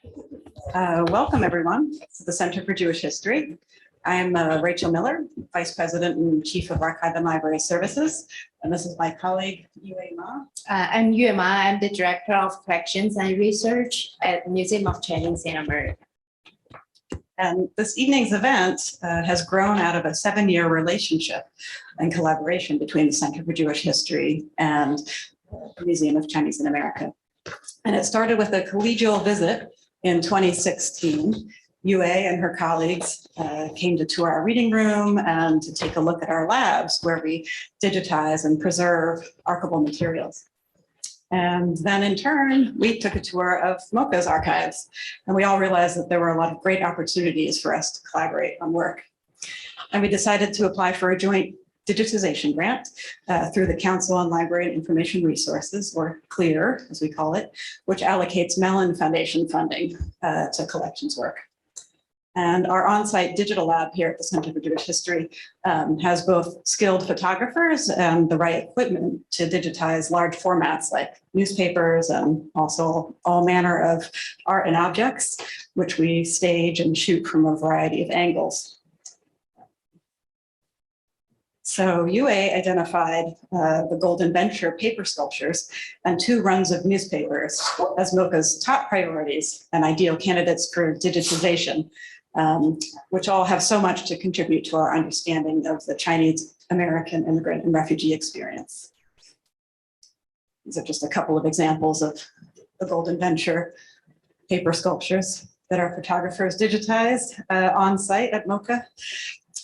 Welcome, everyone, to the Center for Jewish History. I'm Rachel Miller, Vice President and Chief of Archive and Library Services, and this is my colleague, Yue Ma. I'm Yue Ma. I'm the Director of Collections and Research at the Museum of Chinese in America. And this evening's event has grown out of a 7-year relationship and collaboration between the Center for Jewish History and the Museum of Chinese in America. And it started with a collegial visit in 2016. Yue and her colleagues came to tour our reading room and to take a look at our labs where we digitize and preserve archival materials. And then in turn, we took a tour of MOCA's archives, and we all realized that there were a lot of great opportunities for us to collaborate on work. And we decided to apply for a joint digitization grant through the Council on Library and Information Resources, or CLEAR, as we call it, which allocates Mellon Foundation funding to collections work. And our on-site digital lab here at the Center for Jewish History has both skilled photographers and the right equipment to digitize large formats like newspapers and also all manner of art and objects, which we stage and shoot from a variety of angles. So Yue identified the Golden Venture paper sculptures and 2 runs of newspapers as MOCA's top priorities and ideal candidates for digitization, which all have so much to contribute to our understanding of the Chinese American immigrant and refugee experience. These are just a couple of examples of the Golden Venture paper sculptures that our photographers digitized on site at MOCA.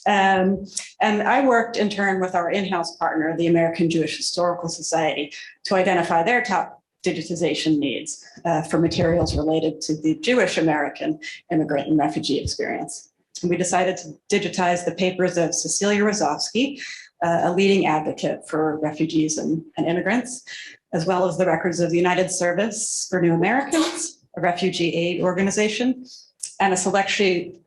And I worked in turn with our in-house partner, the American Jewish Historical Society, to identify their top digitization needs for materials related to the Jewish American immigrant and refugee experience. And we decided to digitize the papers of Cecilia Rozovsky, a leading advocate for refugees and immigrants, as well as the records of the United Service for New Americans, a refugee aid organization, and a selection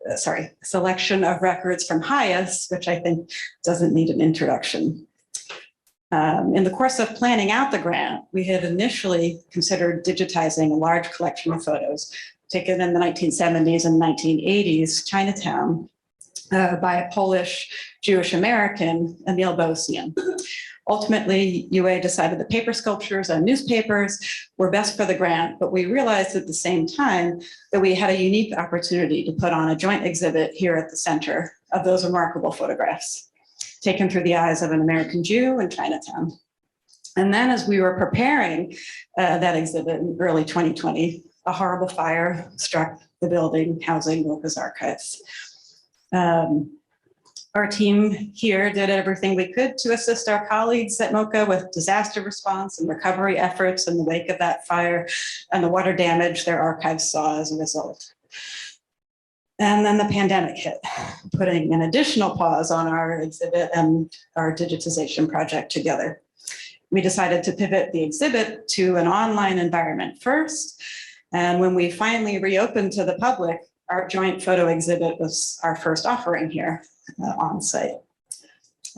of records from HIAS, which I think doesn't need an introduction. In the course of planning out the grant, we had initially considered digitizing a large collection of photos taken in the 1970s and 1980s Chinatown by a Polish Jewish American, Emil Bosnian. Ultimately, Yue decided that paper sculptures and newspapers were best for the grant, but we realized at the same time that we had a unique opportunity to put on a joint exhibit here at the center of those remarkable photographs, taken through the eyes of an American Jew in Chinatown. And then as we were preparing that exhibit in early 2020, a horrible fire struck the building housing MOCA's archives. Our team here did everything we could to assist our colleagues at MOCA with disaster response and recovery efforts in the wake of that fire and the water damage their archives saw as a result. And then the pandemic hit, putting an additional pause on our exhibit and our digitization project together. We decided to pivot the exhibit to an online environment first. And when we finally reopened to the public, our joint photo exhibit was our first offering here on site.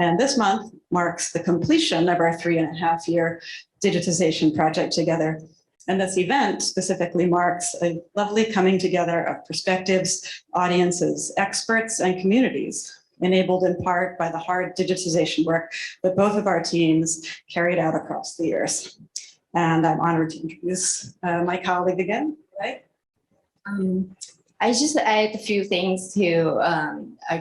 And this month marks the completion of our 3.5-year digitization project together. And this event specifically marks a lovely coming together of perspectives, audiences, experts, and communities, enabled in part by the hard digitization work that both of our teams carried out across the years. And I'm honored to introduce my colleague again, right? I just add a few things to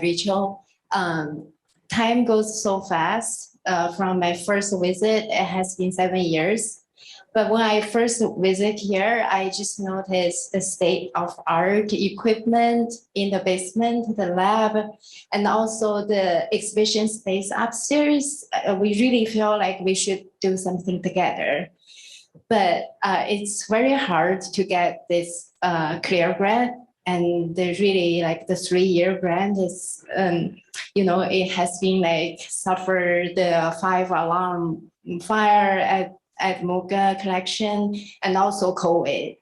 Rachel. Time goes so fast. From my first visit, it has been 7 years. But when I first visit here, I just noticed the state of art equipment in the basement, the lab, and also the exhibition space upstairs. We really feel like we should do something together. But it's very hard to get this CLEAR grant. And really like the 3-year grant is, it has been like suffered the 5-alarm fire at MOCA collection and also COVID.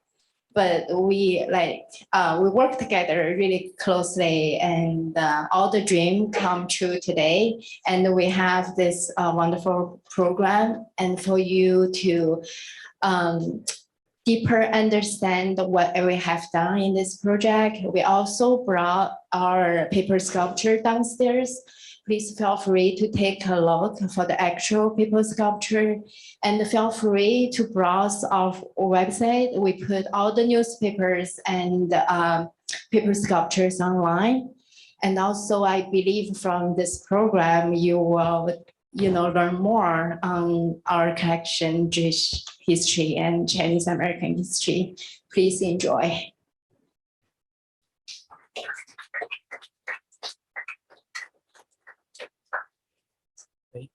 But we work together really closely, and all the dream come true today. And we have this wonderful program, and for you to deeper understand what we have done in this project, we also brought our paper sculpture downstairs. Please feel free to take a look for the actual paper sculpture, and feel free to browse our website. We put all the newspapers and paper sculptures online. And also, I believe from this program, you will learn more on our collection, Jewish history and Chinese American history. Please enjoy.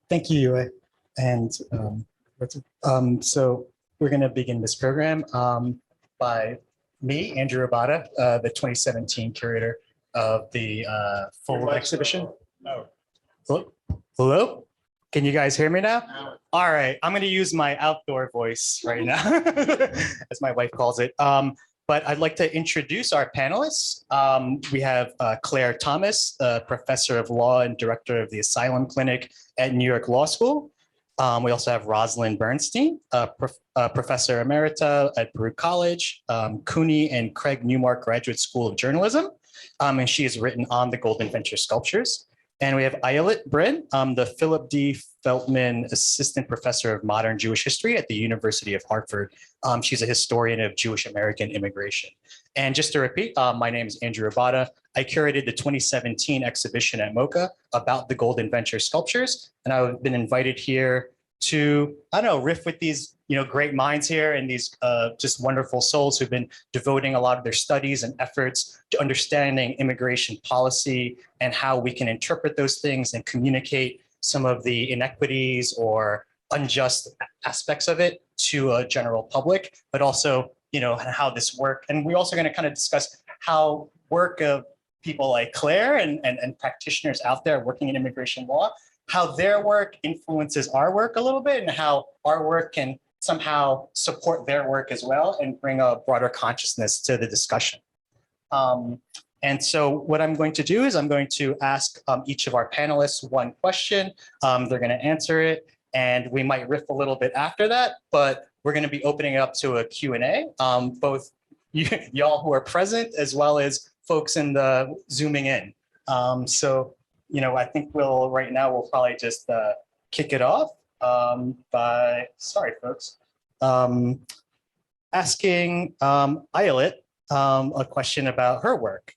Thank you, Yue. And so we're going to begin this program by me, Andrew Rebatta, the 2017 curator of the full exhibition. Oh. Hello? Can you guys hear me now? All right, I'm going to use my outdoor voice right now, as my wife calls it. But I'd like to introduce our panelists. We have Claire Thomas, professor of law and director of the Asylum Clinic at New York Law School. We also have Rosalind Bernstein, professor emerita at Baruch College, CUNY and Craig Newmark Graduate School of Journalism. And she has written on the Golden Venture sculptures. And we have Ayelet Brinn, the Philip D. Feltman Assistant Professor of Modern Jewish History at the University of Hartford. She's a historian of Jewish American immigration. And just to repeat, my name is Andrew Rebatta. I curated the 2017 exhibition at MOCA about the Golden Venture sculptures. And I've been invited here to, riff with these great minds here and these just wonderful souls who've been devoting a lot of their studies and efforts to understanding immigration policy and how we can interpret those things and communicate some of the inequities or unjust aspects of it to a general public, but also, how this work. And we're also going to kind of discuss how work of people like Claire and practitioners out there working in immigration law, how their work influences our work a little bit and how our work can somehow support their work as well and bring a broader consciousness to the discussion. And so what I'm going to do is I'm going to ask each of our panelists one question. They're going to answer it, and we might riff a little bit after that, but we're going to be opening it up to a Q&A, both y'all who are present as well as folks in the Zooming in. So, I think we'll probably just kick it off by, sorry, folks, asking Ayelet a question about her work.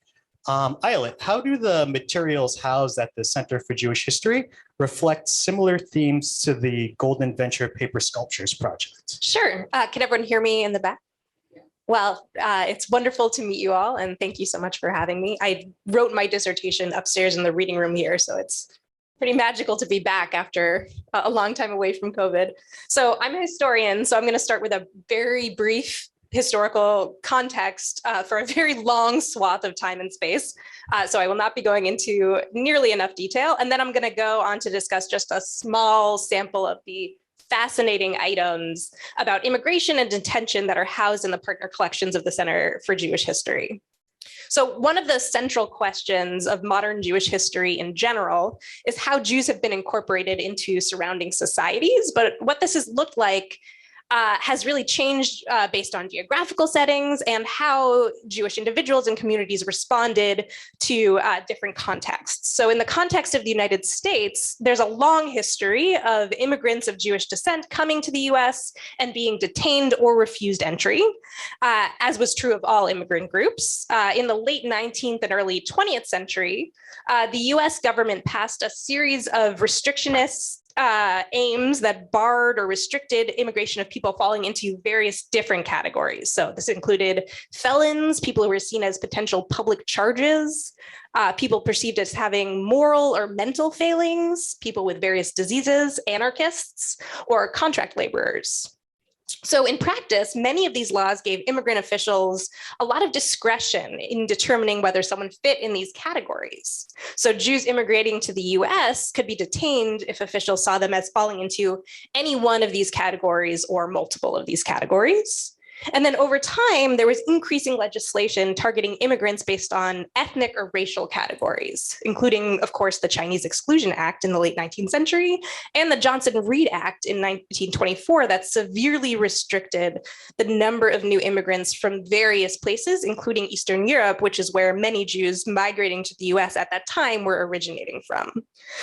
Ayelet, how do the materials housed at the Center for Jewish History reflect similar themes to the Golden Venture Paper Sculptures project? Sure. Can everyone hear me in the back? Well, it's wonderful to meet you all, and thank you so much for having me. I wrote my dissertation upstairs in the reading room here, so it's pretty magical to be back after a long time away from COVID. So I'm a historian, so I'm going to start with a very brief historical context for a very long swath of time and space. So I will not be going into nearly enough detail. And then I'm going to go on to discuss just a small sample of the fascinating items about immigration and detention that are housed in the partner collections of the Center for Jewish History. So one of the central questions of modern Jewish history in general is how Jews have been incorporated into surrounding societies, but what this has looked like has really changed based on geographical settings and how Jewish individuals and communities responded to different contexts. So in the context of the United States, there's a long history of immigrants of Jewish descent coming to the US and being detained or refused entry, as was true of all immigrant groups. In the late 19th and early 20th century, the US government passed a series of restrictionist aims that barred or restricted immigration of people falling into various different categories. So this included felons, people who were seen as potential public charges, people perceived as having moral or mental failings, people with various diseases, anarchists, or contract laborers. So in practice, many of these laws gave immigrant officials a lot of discretion in determining whether someone fit in these categories. So Jews immigrating to the US could be detained if officials saw them as falling into any one of these categories or multiple of these categories. And then over time, there was increasing legislation targeting immigrants based on ethnic or racial categories, including, of course, the Chinese Exclusion Act in the late 19th century and the Johnson-Reed Act in 1924 that severely restricted the number of new immigrants from various places, including Eastern Europe, which is where many Jews migrating to the US at that time were originating from.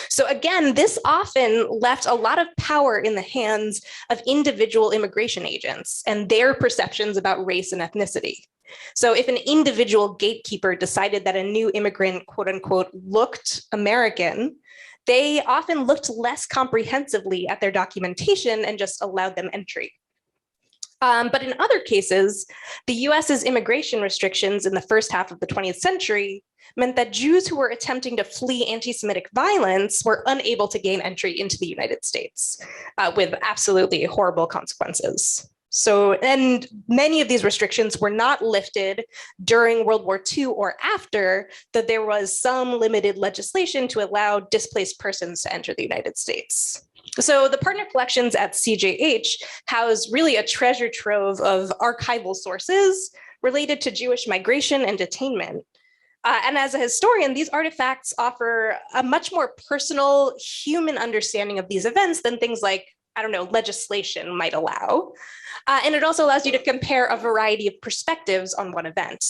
So again, this often left a lot of power in the hands of individual immigration agents and their perceptions about race and ethnicity. So if an individual gatekeeper decided that a new immigrant, quote unquote, looked American, they often looked less comprehensively at their documentation and just allowed them entry. But in other cases, the US's immigration restrictions in the first half of the 20th century meant that Jews who were attempting to flee anti-Semitic violence were unable to gain entry into the United States with absolutely horrible consequences. So, and many of these restrictions were not lifted during World War II or after, that there was some limited legislation to allow displaced persons to enter the United States. So the partner collections at CJH house really a treasure trove of archival sources related to Jewish migration and detainment. And as a historian, these artifacts offer a much more personal human understanding of these events than things like, I don't know, legislation might allow. And it also allows you to compare a variety of perspectives on one event.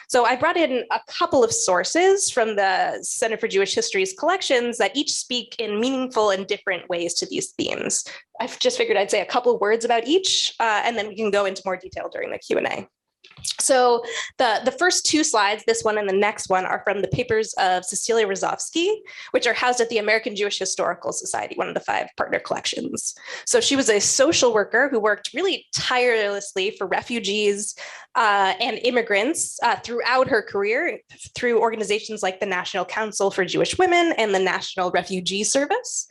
So I brought in a couple of sources from the Center for Jewish History's collections that each speak in meaningful and different ways to these themes. I've just figured I'd say a couple of words about each, and then we can go into more detail during the Q&A. So the first two slides, this one and the next one, are from the papers of Cecilia Rozovsky, which are housed at the American Jewish Historical Society, one of the 5 partner collections. So she was a social worker who worked really tirelessly for refugees and immigrants throughout her career through organizations like the National Council for Jewish Women and the National Refugee Service,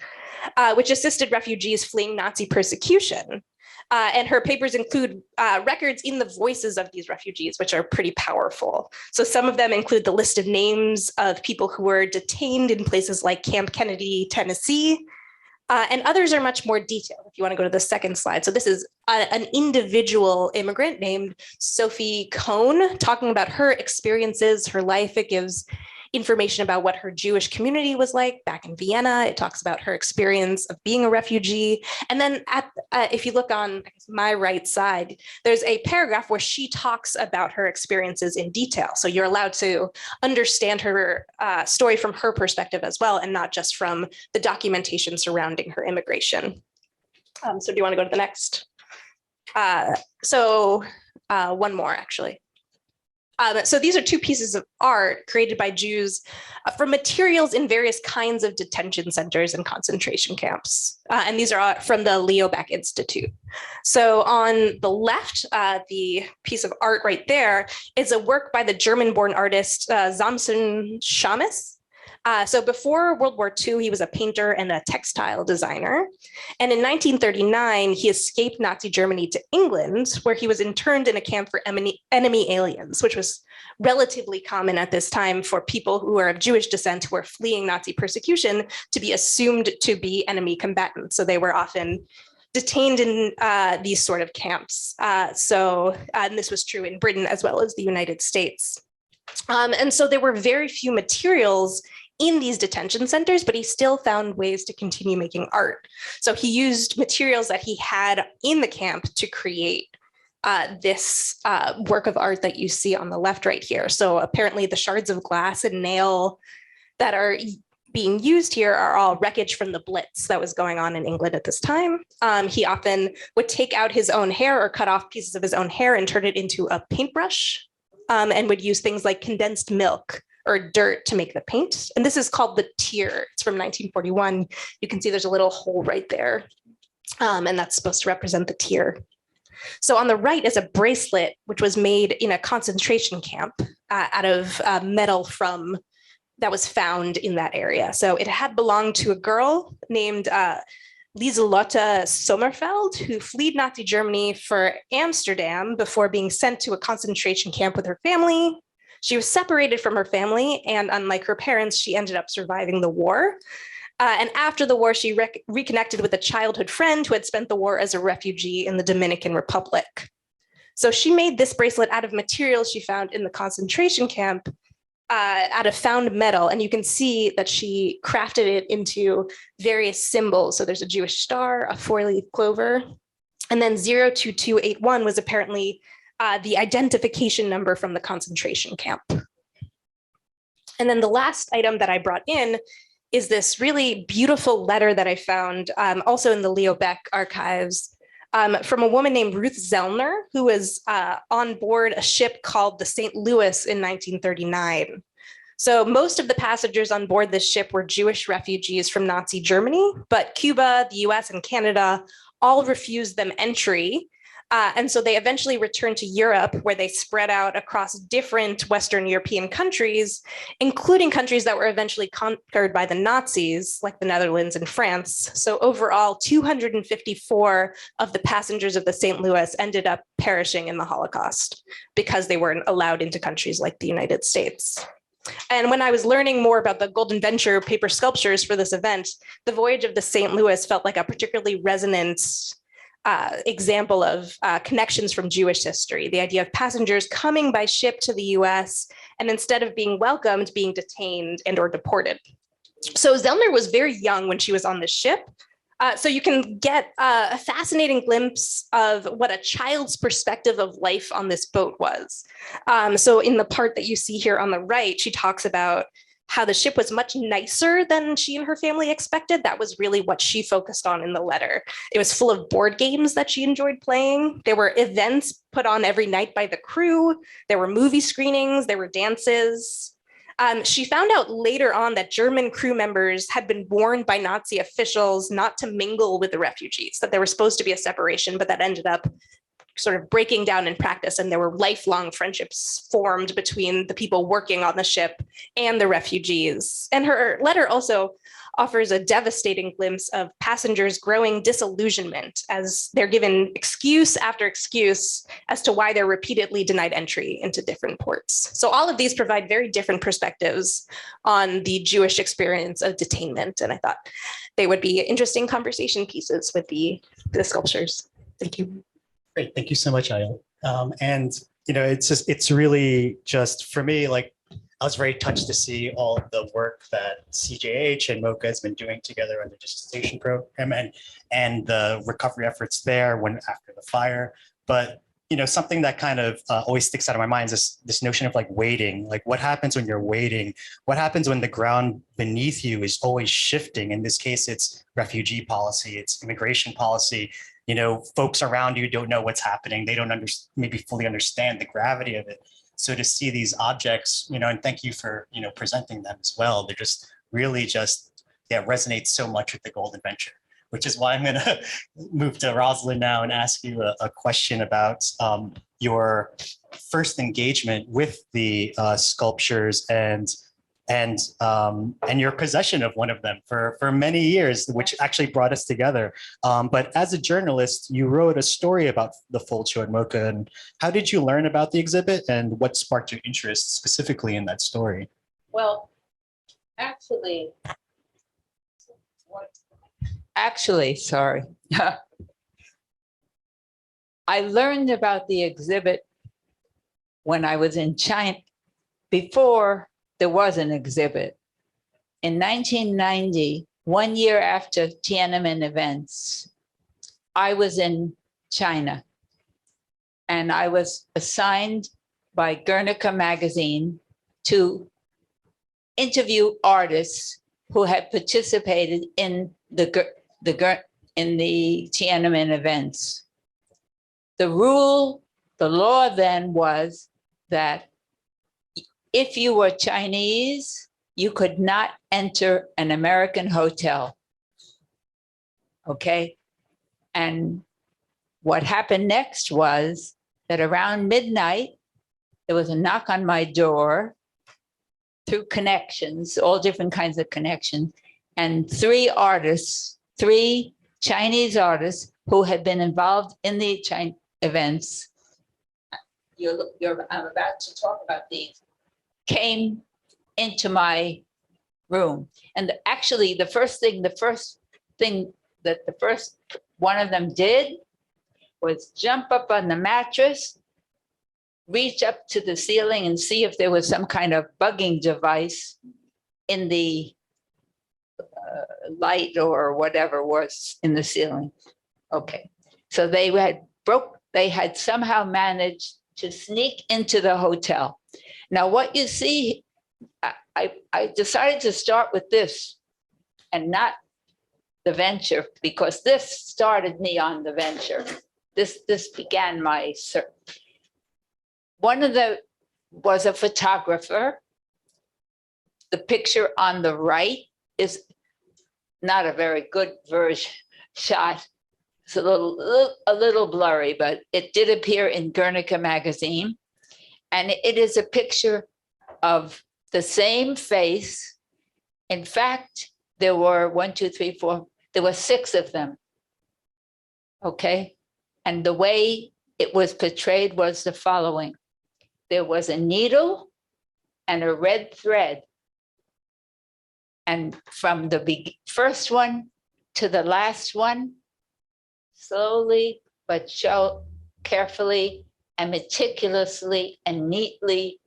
which assisted refugees fleeing Nazi persecution. And her papers include records in the voices of these refugees, which are pretty powerful. So some of them include the list of names of people who were detained in places like Camp Kennedy, Tennessee, and others are much more detailed, if you want to go to the second slide. So this is an individual immigrant named Sophie Cohn talking about her experiences, her life. It gives information about what her Jewish community was like back in Vienna. It talks about her experience of being a refugee. And then if you look on my right side, there's a paragraph where she talks about her experiences in detail. So you're allowed to understand her story from her perspective as well, and not just from the documentation surrounding her immigration. So do you want to go to the next? One more, actually. So these are 2 pieces of art created by Jews from materials in various kinds of detention centers and concentration camps. And these are from the Leo Baeck Institute. So on the left, the piece of art right there is a work by the German-born artist Samson Schamis. So before World War II, he was a painter and a textile designer. And in 1939, he escaped Nazi Germany to England, where he was interned in a camp for enemy aliens, which was relatively common at this time for people who are of Jewish descent who were fleeing Nazi persecution to be assumed to be enemy combatants. So they were often detained in these sort of camps. And this was true in Britain as well as the United States. And so there were very few materials in these detention centers, but he still found ways to continue making art. So he used materials that he had in the camp to create this work of art that you see on the left right here. So apparently the shards of glass and nail that are being used here are all wreckage from the Blitz that was going on in England at this time. He often would take out his own hair or cut off pieces of his own hair and turn it into a paintbrush, and would use things like condensed milk or dirt to make the paint. And this is called the tear. It's from 1941. You can see there's a little hole right there. And that's supposed to represent the tear. So on the right is a bracelet, which was made in a concentration camp out of metal that was found in that area. So it had belonged to a girl named Lieselotte Sommerfeld, who fled Nazi Germany for Amsterdam before being sent to a concentration camp with her family. She was separated from her family, and unlike her parents, she ended up surviving the war. And after the war, she reconnected with a childhood friend who had spent the war as a refugee in the Dominican Republic. So she made this bracelet out of materials she found in the concentration camp, out of found metal. And you can see that she crafted it into various symbols. So there's a Jewish star, a 4-leaf clover, and then 02281 was apparently the identification number from the concentration camp. And then the last item that I brought in is this really beautiful letter that I found also in the Leo Beck archives from a woman named Ruth Zellner, who was on board a ship called the St. Louis in 1939. So most of the passengers on board this ship were Jewish refugees from Nazi Germany, but Cuba, the US, and Canada all refused them entry. And so they eventually returned to Europe, where they spread out across different Western European countries, including countries that were eventually conquered by the Nazis, like the Netherlands and France. So overall, 254 of the passengers of the St. Louis ended up perishing in the Holocaust because they weren't allowed into countries like the United States. And when I was learning more about the Golden Venture paper sculptures for this event, the voyage of the St. Louis felt like a particularly resonant example of connections from Jewish history, the idea of passengers coming by ship to the US and instead of being welcomed, being detained and or deported. So Zellner was very young when she was on the ship. So you can get a fascinating glimpse of what a child's perspective of life on this boat was. So in the part that you see here on the right, she talks about how the ship was much nicer than she and her family expected. That was really what she focused on in the letter. It was full of board games that she enjoyed playing. There were events put on every night by the crew. There were movie screenings, there were dances. She found out later on that German crew members had been warned by Nazi officials not to mingle with the refugees, that there was supposed to be a separation, but that ended up sort of breaking down in practice, and there were lifelong friendships formed between the people working on the ship and the refugees. And her letter also offers a devastating glimpse of passengers' growing disillusionment as they're given excuse after excuse as to why they're repeatedly denied entry into different ports. So all of these provide very different perspectives on the Jewish experience of detainment, and I thought they would be interesting conversation pieces with the sculptures. Thank you. Great. Thank you so much, Ayelet. And, you know, it's really just for me, like, I was very touched to see all of the work that CJH and MOCA has been doing together on the digitization program and the recovery efforts there after the fire. But, you know, something that kind of always sticks out of my mind is this notion of like waiting, like what happens when you're waiting? What happens when the ground beneath you is always shifting? In this case, it's refugee policy, it's immigration policy. You know, folks around you don't know what's happening. They don't maybe fully understand the gravity of it. So to see these objects, you know, and thank you for, you know, presenting them as well. They're just really resonate so much with the Golden Venture, which is why I'm going to move to Roslyn now and ask you a question about your first engagement with the sculptures and your possession of one of them for many years, which actually brought us together. But as a journalist, you wrote a story about the Fold Show at MOCA. And how did you learn about the exhibit and what sparked your interest specifically in that story? Well, actually, sorry. I learned about the exhibit when I was in China, before there was an exhibit. In 1990, 1 year after Tiananmen events, I was in China and I was assigned by Guernica magazine to interview artists who had participated in the Tiananmen events. The law then was that if you were Chinese, you could not enter an American hotel. Okay. And what happened next was that around midnight, there was a knock on my door through connections, all different kinds of connections, and three Chinese artists who had been involved in the China events. I'm about to talk about these. Came into my room. And actually the first thing that the first one of them did was jump up on the mattress reach up to the ceiling and see if there was some kind of bugging device in the light or whatever was in the ceiling. Okay, so they had somehow managed to sneak into the hotel. Now, what you see, I decided to start with this and not the venture, because this started me on the venture. This began my search. One of the was a photographer. The picture on the right is not a very good version shot. It's a little blurry, but it did appear in Guernica magazine. And it is a picture of the same face. In fact, there were 1, 2, 3, 4, there were 6 of them. Okay. And the way it was portrayed was the following. There was a needle and a red thread. And from the first one to the last one, slowly but carefully and meticulously and neatly,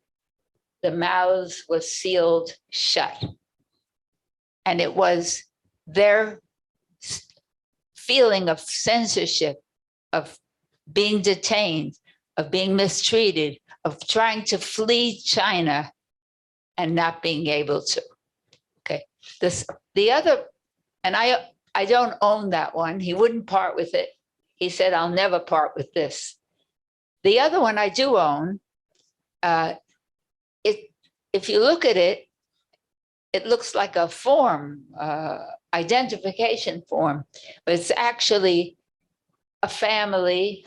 the mouths were sealed shut. And it was their feeling of censorship, of being detained, of being mistreated, of trying to flee China and not being able to. Okay, the other, and I don't own that one. He wouldn't part with it. He said, I'll never part with this. The other one I do own, if you look at it, it looks like a form, identification form, but it's actually a family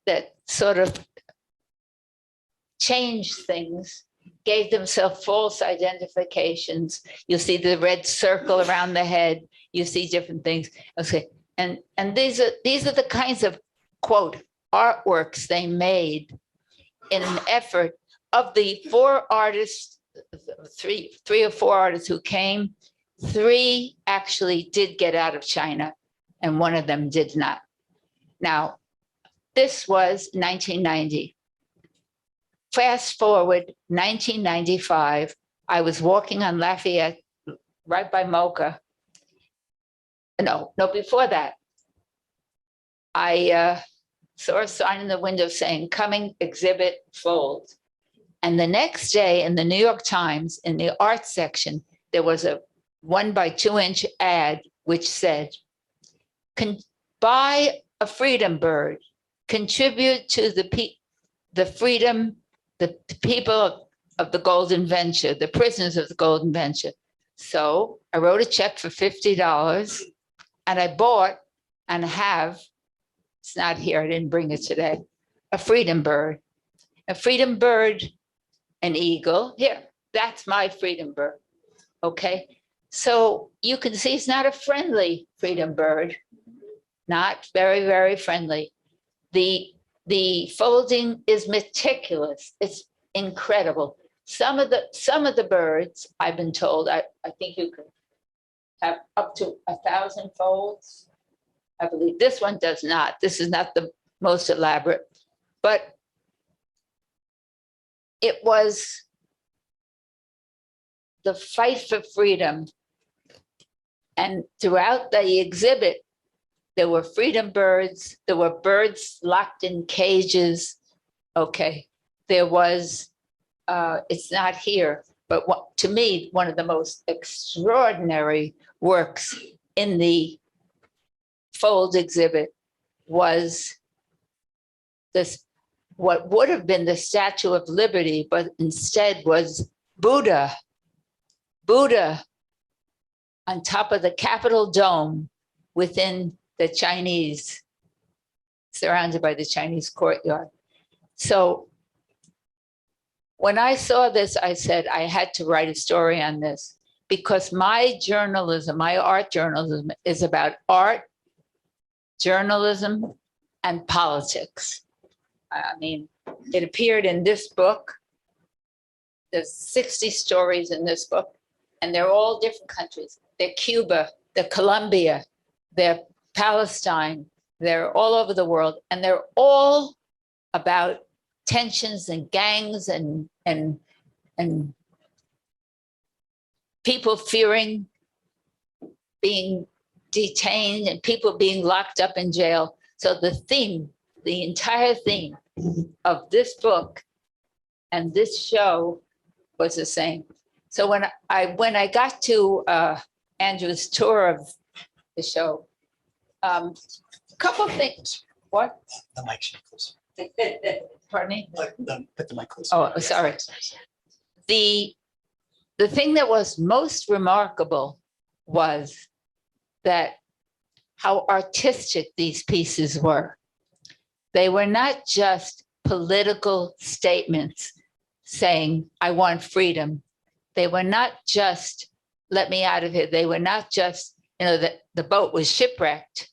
that sort of changed things, gave themselves false identifications. You see the red circle around the head. You see different things. Okay, and these are the kinds of, quote, artworks they made in an effort. Of the 4 artists, 3 or 4 artists who came, 3 actually did get out of China, and 1 of them did not. Now, this was 1990. Fast forward 1995, I was walking on Lafayette, right by MOCA. No, before that. I saw a sign in the window saying, coming exhibit fold. And the next day in the New York Times, in the art section, there was a 1 by 2 inch ad which said, buy a freedom bird, contribute to the freedom, the people of the Golden Venture, the prisoners of the Golden Venture. So I wrote a check for $50 and I bought and have, it's not here, I didn't bring it today, a freedom bird. A freedom bird, an eagle. Here, that's my freedom bird. Okay. So you can see it's not a friendly freedom bird, not very, very friendly. The folding is meticulous. It's incredible. Some of the birds, I've been told, I think you can have up to 1,000 folds. I believe this one does not. This is not the most elaborate, but it was the fight for freedom. And throughout the exhibit, there were freedom birds. There were birds locked in cages. Okay. There was, it's not here, but to me, one of the most extraordinary works in the Fold exhibit was this, what would have been the Statue of Liberty, but instead was Buddha on top of the Capitol dome within the Chinese, surrounded by the Chinese courtyard. So when I saw this, I said I had to write a story on this, because my journalism, my art journalism, is about art, journalism, and politics. I mean, it appeared in this book. There's 60 stories in this book, and they're all different countries. They're Cuba, they're Colombia, they're Palestine, they're all over the world, and they're all about tensions and gangs and people fearing being detained and people being locked up in jail. So the entire theme of this book and this show was the same. So when I got to Andrew's tour of the show, a couple things. What? The mic should be closer. Pardon me? Put the mic closer. Oh, sorry. The thing that was most remarkable was that how artistic these pieces were. They were not just political statements saying, I want freedom. They were not just, let me out of here. They were not just, the boat was shipwrecked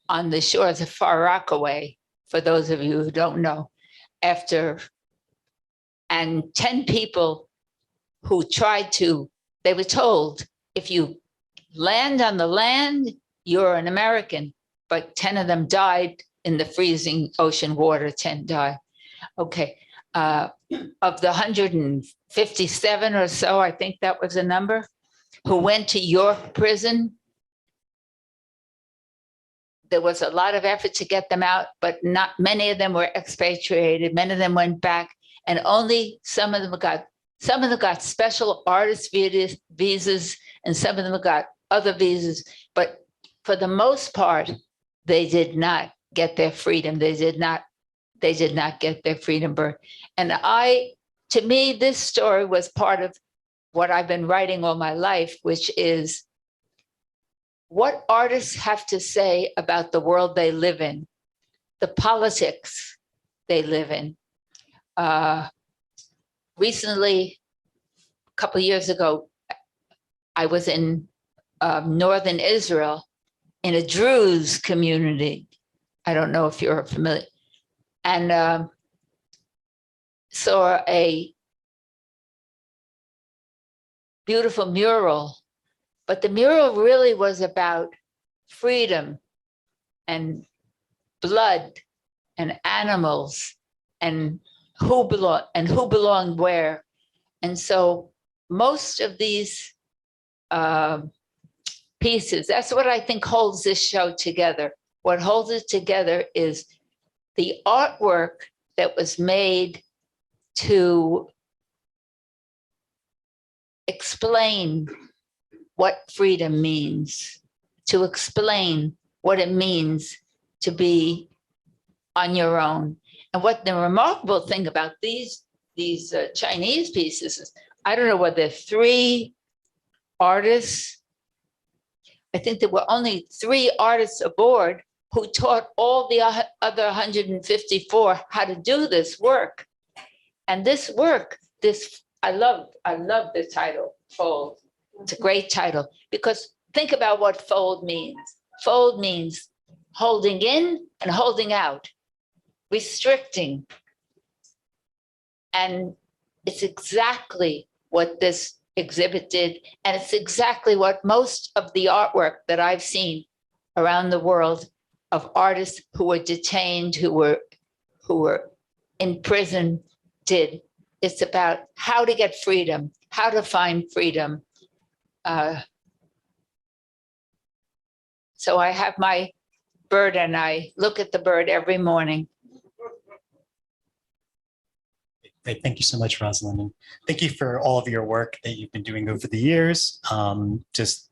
on the shores of Far Rockaway, for those of you who don't know, and 10 people who they were told, if you land on the land, you're an American, but 10 of them died in the freezing ocean water, 10 died. Okay, of the 157 or so, I think that was the number, who went to York prison, there was a lot of effort to get them out, but not many of them were expatriated. Many of them went back, and only some of them got special artist visas, and some of them got other visas. But for the most part, they did not get their freedom. They did not get their freedom birth. And to me, this story was part of what I've been writing all my life, which is what artists have to say about the world they live in, the politics they live in. Recently, a couple of years ago, I was in northern Israel in a Druze community. I don't know if you're familiar. And saw a beautiful mural, but the mural really was about freedom and blood and animals and who belonged where. And so most of these pieces, that's what I think holds this show together. What holds it together is the artwork that was made to explain what freedom means, to explain what it means to be on your own. And what the remarkable thing about these Chinese pieces is, I don't know whether 3 artists, I think there were only 3 artists aboard who taught all the other 154 how to do this work. And this work, I love the title, Fold. It's a great title, because think about what fold means. Fold means holding in and holding out, restricting. And it's exactly what this exhibit did. And it's exactly what most of the artwork that I've seen around the world of artists who were detained, who were in prison did. It's about how to get freedom, how to find freedom. So I have my bird and I look at the bird every morning. Great. Thank you so much, Rosalind. And thank you for all of your work that you've been doing over the years, just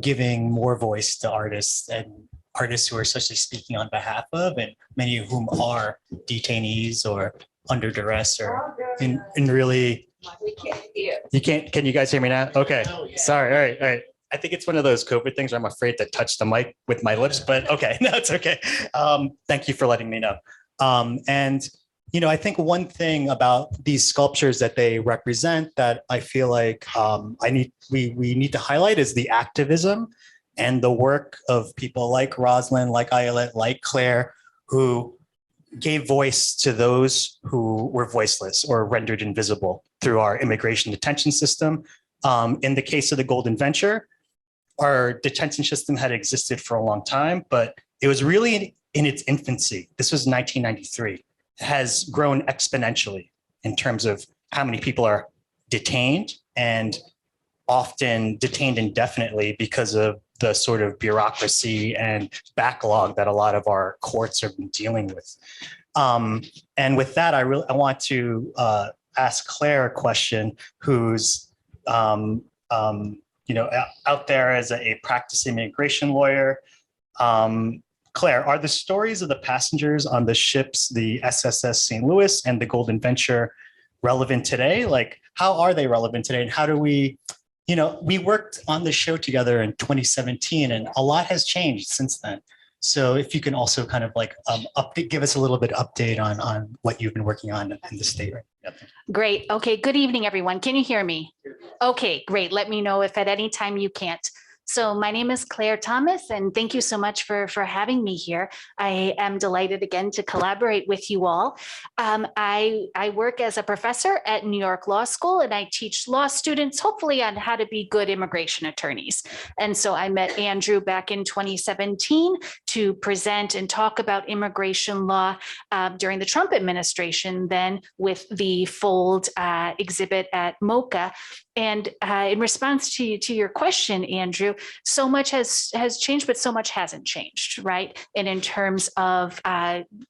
giving more voice to artists and artists who are especially speaking on behalf of, and many of whom are detainees or under duress or in really. We can't hear. You can't, can you guys hear me now? Okay, sorry, all right. I think it's one of those COVID things where I'm afraid to touch the mic with my lips, but okay, no, it's okay. Thank you for letting me know. And, I think one thing about these sculptures that they represent that I feel like we need to highlight is the activism and the work of people like Roslyn, like Ayelet, like Claire, who gave voice to those who were voiceless or rendered invisible through our immigration detention system. In the case of the Golden Venture, our detention system had existed for a long time, but it was really in its infancy. This was 1993. has grown exponentially in terms of how many people are detained, and often detained indefinitely because of the sort of bureaucracy and backlog that a lot of our courts have been dealing with. And with that, I want to ask Claire a question, who's out there as a practicing immigration lawyer. Claire, are the stories of the passengers on the ships, the SSS St. Louis and the Golden Venture, relevant today? Like, how are they relevant today? And how do we, we worked on the show together in 2017 and a lot has changed since then. So if you can also kind of like give us a little bit of update on what you've been working on in the state right now. Great. Okay. Good evening, everyone. Can you hear me? Okay, great. Let me know if at any time you can't. So my name is Claire Thomas, and thank you so much for having me here. I am delighted again to collaborate with you all. I work as a professor at New York Law School, and I teach law students, hopefully, on how to be good immigration attorneys. And so I met Andrew back in 2017 to present and talk about immigration law during the Trump administration, then with the Fold exhibit at MOCA. And in response to your question, Andrew, so much has changed, but so much hasn't changed, right? And in terms of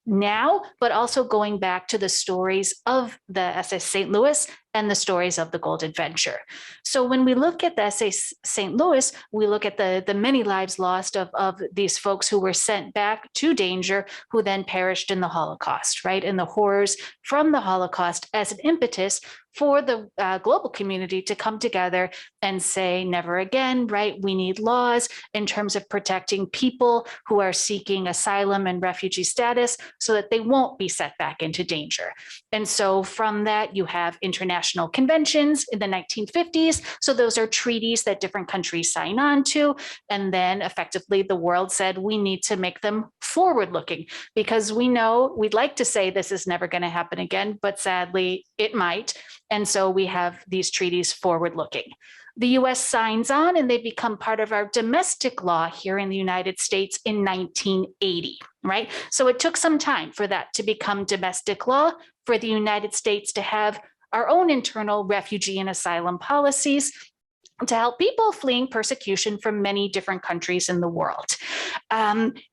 now, but also going back to the stories of the SS St. Louis and the stories of the Golden Venture. So when we look at the SS St. Louis, we look at the many lives lost of these folks who were sent back to danger, who then perished in the Holocaust, right? And the horrors from the Holocaust as an impetus for the global community to come together and say, never again, right? We need laws in terms of protecting people who are seeking asylum and refugee status so that they won't be set back into danger. And so from that, you have international conventions in the 1950s. So those are treaties that different countries sign on to. And then effectively the world said, we need to make them forward-looking, because we know we'd like to say this is never going to happen again, but sadly it might. And so we have these treaties forward-looking. The US signs on and they become part of our domestic law here in the United States in 1980, right? So it took some time for that to become domestic law, for the United States to have our own internal refugee and asylum policies to help people fleeing persecution from many different countries in the world.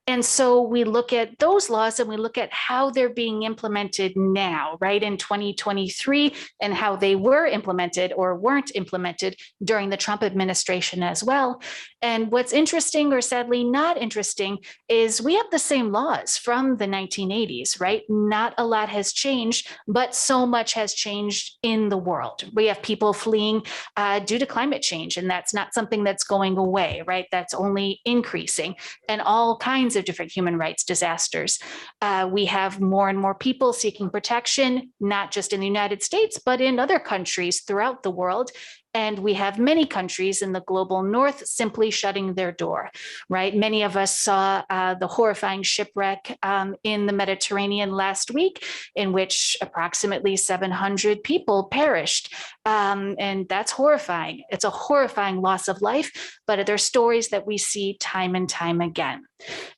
And so we look at those laws and we look at how they're being implemented now, right, in 2023, and how they were implemented or weren't implemented during the Trump administration as well. And what's interesting, or sadly not interesting, is we have the same laws from the 1980s, right? Not a lot has changed, but so much has changed in the world. We have people fleeing due to climate change, and that's not something that's going away, right? That's only increasing, and all kinds of different human rights disasters. We have more and more people seeking protection, not just in the United States, but in other countries throughout the world. And we have many countries in the global north simply shutting their door, right? Many of us saw the horrifying shipwreck in the Mediterranean last week, in which approximately 700 people perished. And that's horrifying. It's a horrifying loss of life, but they're stories that we see time and time again.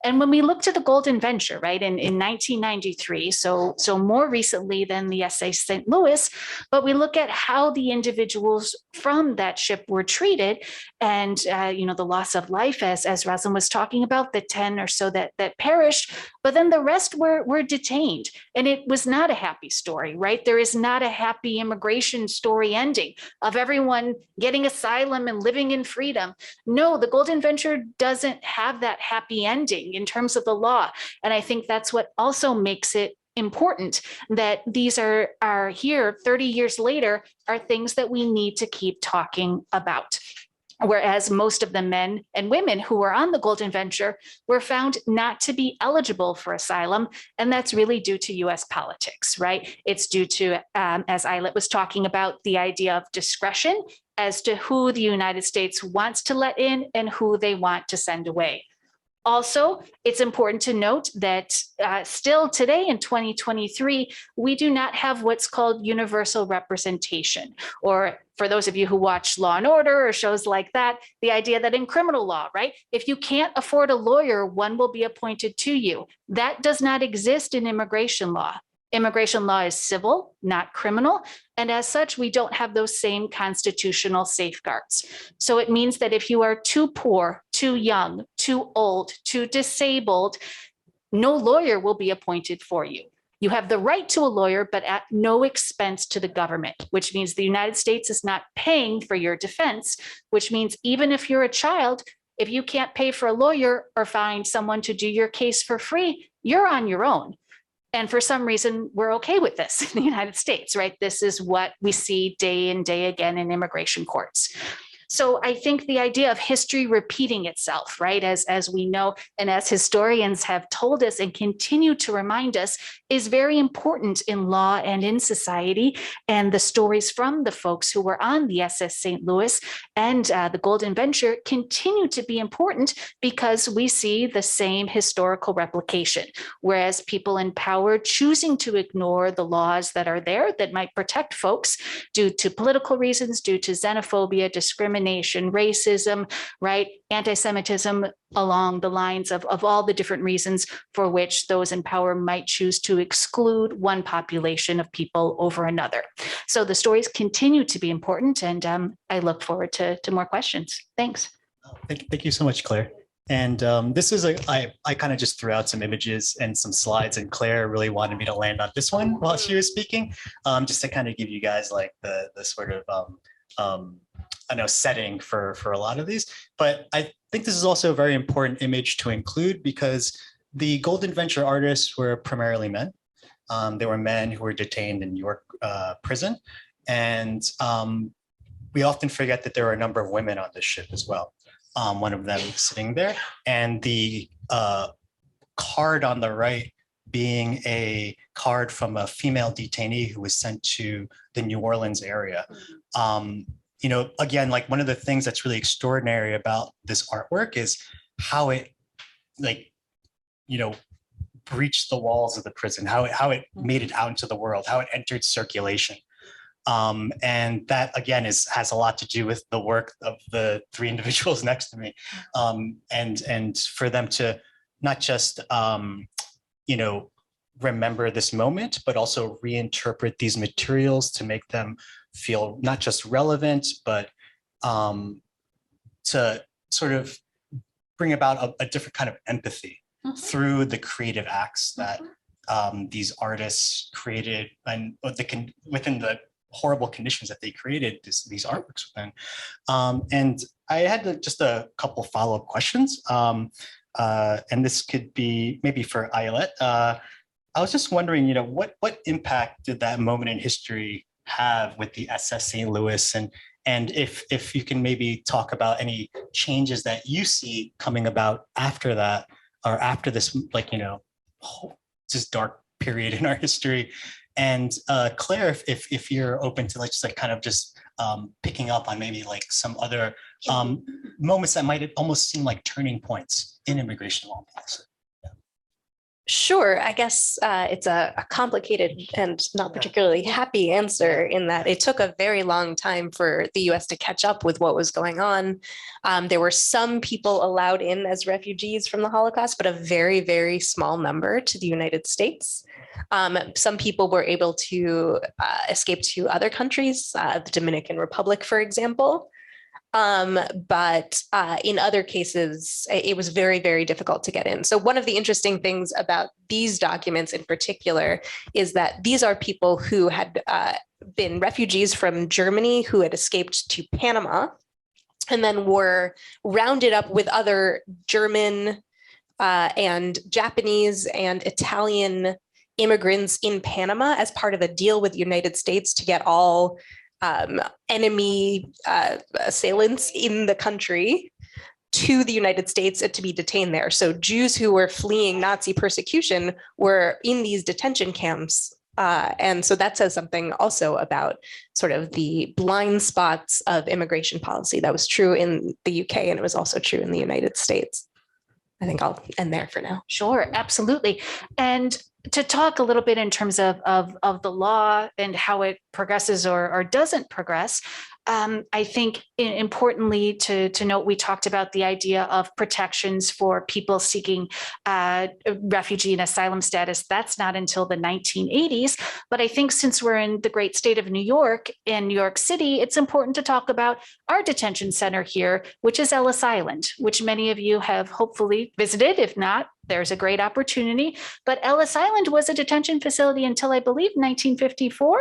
And when we look to the Golden Venture, right, in 1993, so more recently than the SS St. Louis, but we look at how the individuals from that ship were treated, and the loss of life, as Rosalind was talking about, the 10 or so that perished, but then the rest were detained. And it was not a happy story, right? There is not a happy immigration story ending of everyone getting asylum and living in freedom. No, the Golden Venture doesn't have that happy ending in terms of the law. And I think that's what also makes it important, that these are here 30 years later are things that we need to keep talking about. Whereas most of the men and women who were on the Golden Venture were found not to be eligible for asylum. And that's really due to US politics, right? It's due to, as Ayelet was talking about, the idea of discretion as to who the United States wants to let in and who they want to send away. Also, it's important to note that still today in 2023, we do not have what's called universal representation, or for those of you who watch Law and Order or shows like that, the idea that in criminal law, right, if you can't afford a lawyer, one will be appointed to you. That does not exist in immigration law. Immigration law is civil, not criminal. And as such, we don't have those same constitutional safeguards. So it means that if you are too poor, too young, too old, too disabled, no lawyer will be appointed for you. You have the right to a lawyer, but at no expense to the government, which means the United States is not paying for your defense, which means even if you're a child, if you can't pay for a lawyer or find someone to do your case for free, you're on your own. And for some reason, we're okay with this in the United States, right? This is what we see day in, day again in immigration courts. So I think the idea of history repeating itself, right, as we know, and as historians have told us and continue to remind us, is very important in law and in society. And the stories from the folks who were on the SS St. Louis and the Golden Venture continue to be important because we see the same historical replication, whereas people in power choosing to ignore the laws that are there that might protect folks due to political reasons, due to xenophobia, discrimination, racism, right, anti-Semitism, along the lines of all the different reasons for which those in power might choose to exclude one population of people over another. So the stories continue to be important, and I look forward to more questions. Thanks. Thank you so much, Claire. And this is I kind of just threw out some images and some slides, and Claire really wanted me to land on this one while she was speaking, just to kind of give you guys like the sort of I know setting for a lot of these. But I think this is also a very important image to include because the Golden Venture artists were primarily men. They were men who were detained in New York prison. And we often forget that there are a number of women on this ship as well. One of them sitting there, and the card on the right being a card from a female detainee who was sent to the New Orleans area. You know, again, like one of the things that's really extraordinary about this artwork is how it, like, you know, breached the walls of the prison, how it made it out into the world, how it entered circulation. And that again has a lot to do with the work of the three individuals next to me, and for them to not just you know, remember this moment, but also reinterpret these materials to make them feel not just relevant, but to sort of bring about a different kind of empathy through the creative acts that these artists created, and within the horrible conditions that they created these artworks within. And I had just a couple follow-up questions. And this could be maybe for Ayelet. I was just wondering, you know, what impact did that moment in history have with the SS St. Louis, and if you can maybe talk about any changes that you see coming about after that, or after this, like, you know, this dark period in our history. And Claire, if you're open to like just like kind of just picking up on maybe like some other moments that might almost seem like turning points in immigration law policy. Sure. I guess it's a complicated and not particularly happy answer in that it took a very long time for the US to catch up with what was going on. There were some people allowed in as refugees from the Holocaust, but a very, very small number to the United States. Some people were able to escape to other countries, the Dominican Republic, for example. But in other cases, it was very, very difficult to get in. So one of the interesting things about these documents in particular is that these are people who had been refugees from Germany who had escaped to Panama and then were rounded up with other German and Japanese and Italian immigrants in Panama as part of a deal with the United States to get all enemy assailants in the country to the United States and to be detained there. So Jews who were fleeing Nazi persecution were in these detention camps. And so that says something also about sort of the blind spots of immigration policy that was true in the UK, and it was also true in the United States. I think I'll end there for now. Sure, absolutely. And to talk a little bit in terms of the law and how it progresses or doesn't progress, I think importantly to note, we talked about the idea of protections for people seeking refugee and asylum status. That's not until the 1980s. But I think since we're in the great state of New York and New York City, it's important to talk about our detention center here, which is Ellis Island, which many of you have hopefully visited. If not, there's a great opportunity. But Ellis Island was a detention facility until I believe 1954.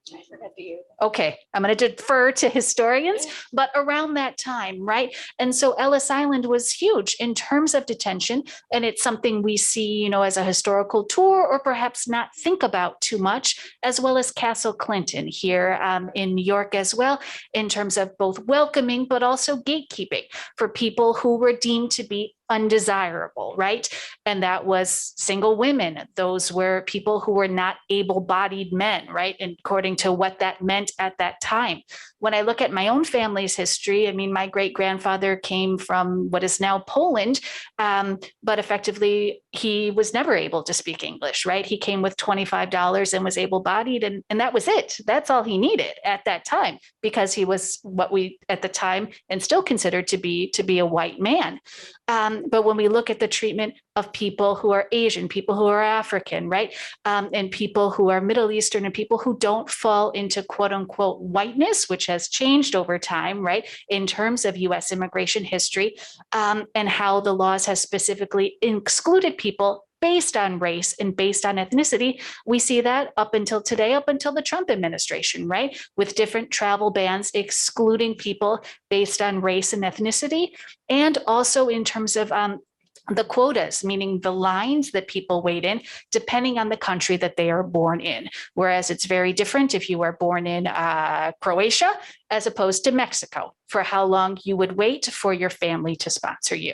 I forget the year. Okay, I'm going to defer to historians, but around that time, right? And so Ellis Island was huge in terms of detention, and it's something we see, as a historical tour, or perhaps not think about too much, as well as Castle Clinton here in New York as well, in terms of both welcoming, but also gatekeeping for people who were deemed to be undesirable, right? And that was single women. Those were people who were not able-bodied men, right? And according to what that meant at that time. When I look at my own family's history, I mean, my great-grandfather came from what is now Poland, but effectively he was never able to speak English, right? He came with $25 and was able-bodied, and that was it. That's all he needed at that time, because he was what we at the time and still considered to be a white man. But when we look at the treatment of people who are Asian, people who are African, right? And people who are Middle Eastern, and people who don't fall into quote unquote whiteness, which has changed over time, right? In terms of US immigration history, and how the laws have specifically excluded people based on race and based on ethnicity. We see that up until today, up until the Trump administration, right? With different travel bans excluding people based on race and ethnicity, and also in terms of the quotas, meaning the lines that people wait in, depending on the country that they are born in. Whereas it's very different if you are born in Croatia as opposed to Mexico, for how long you would wait for your family to sponsor you.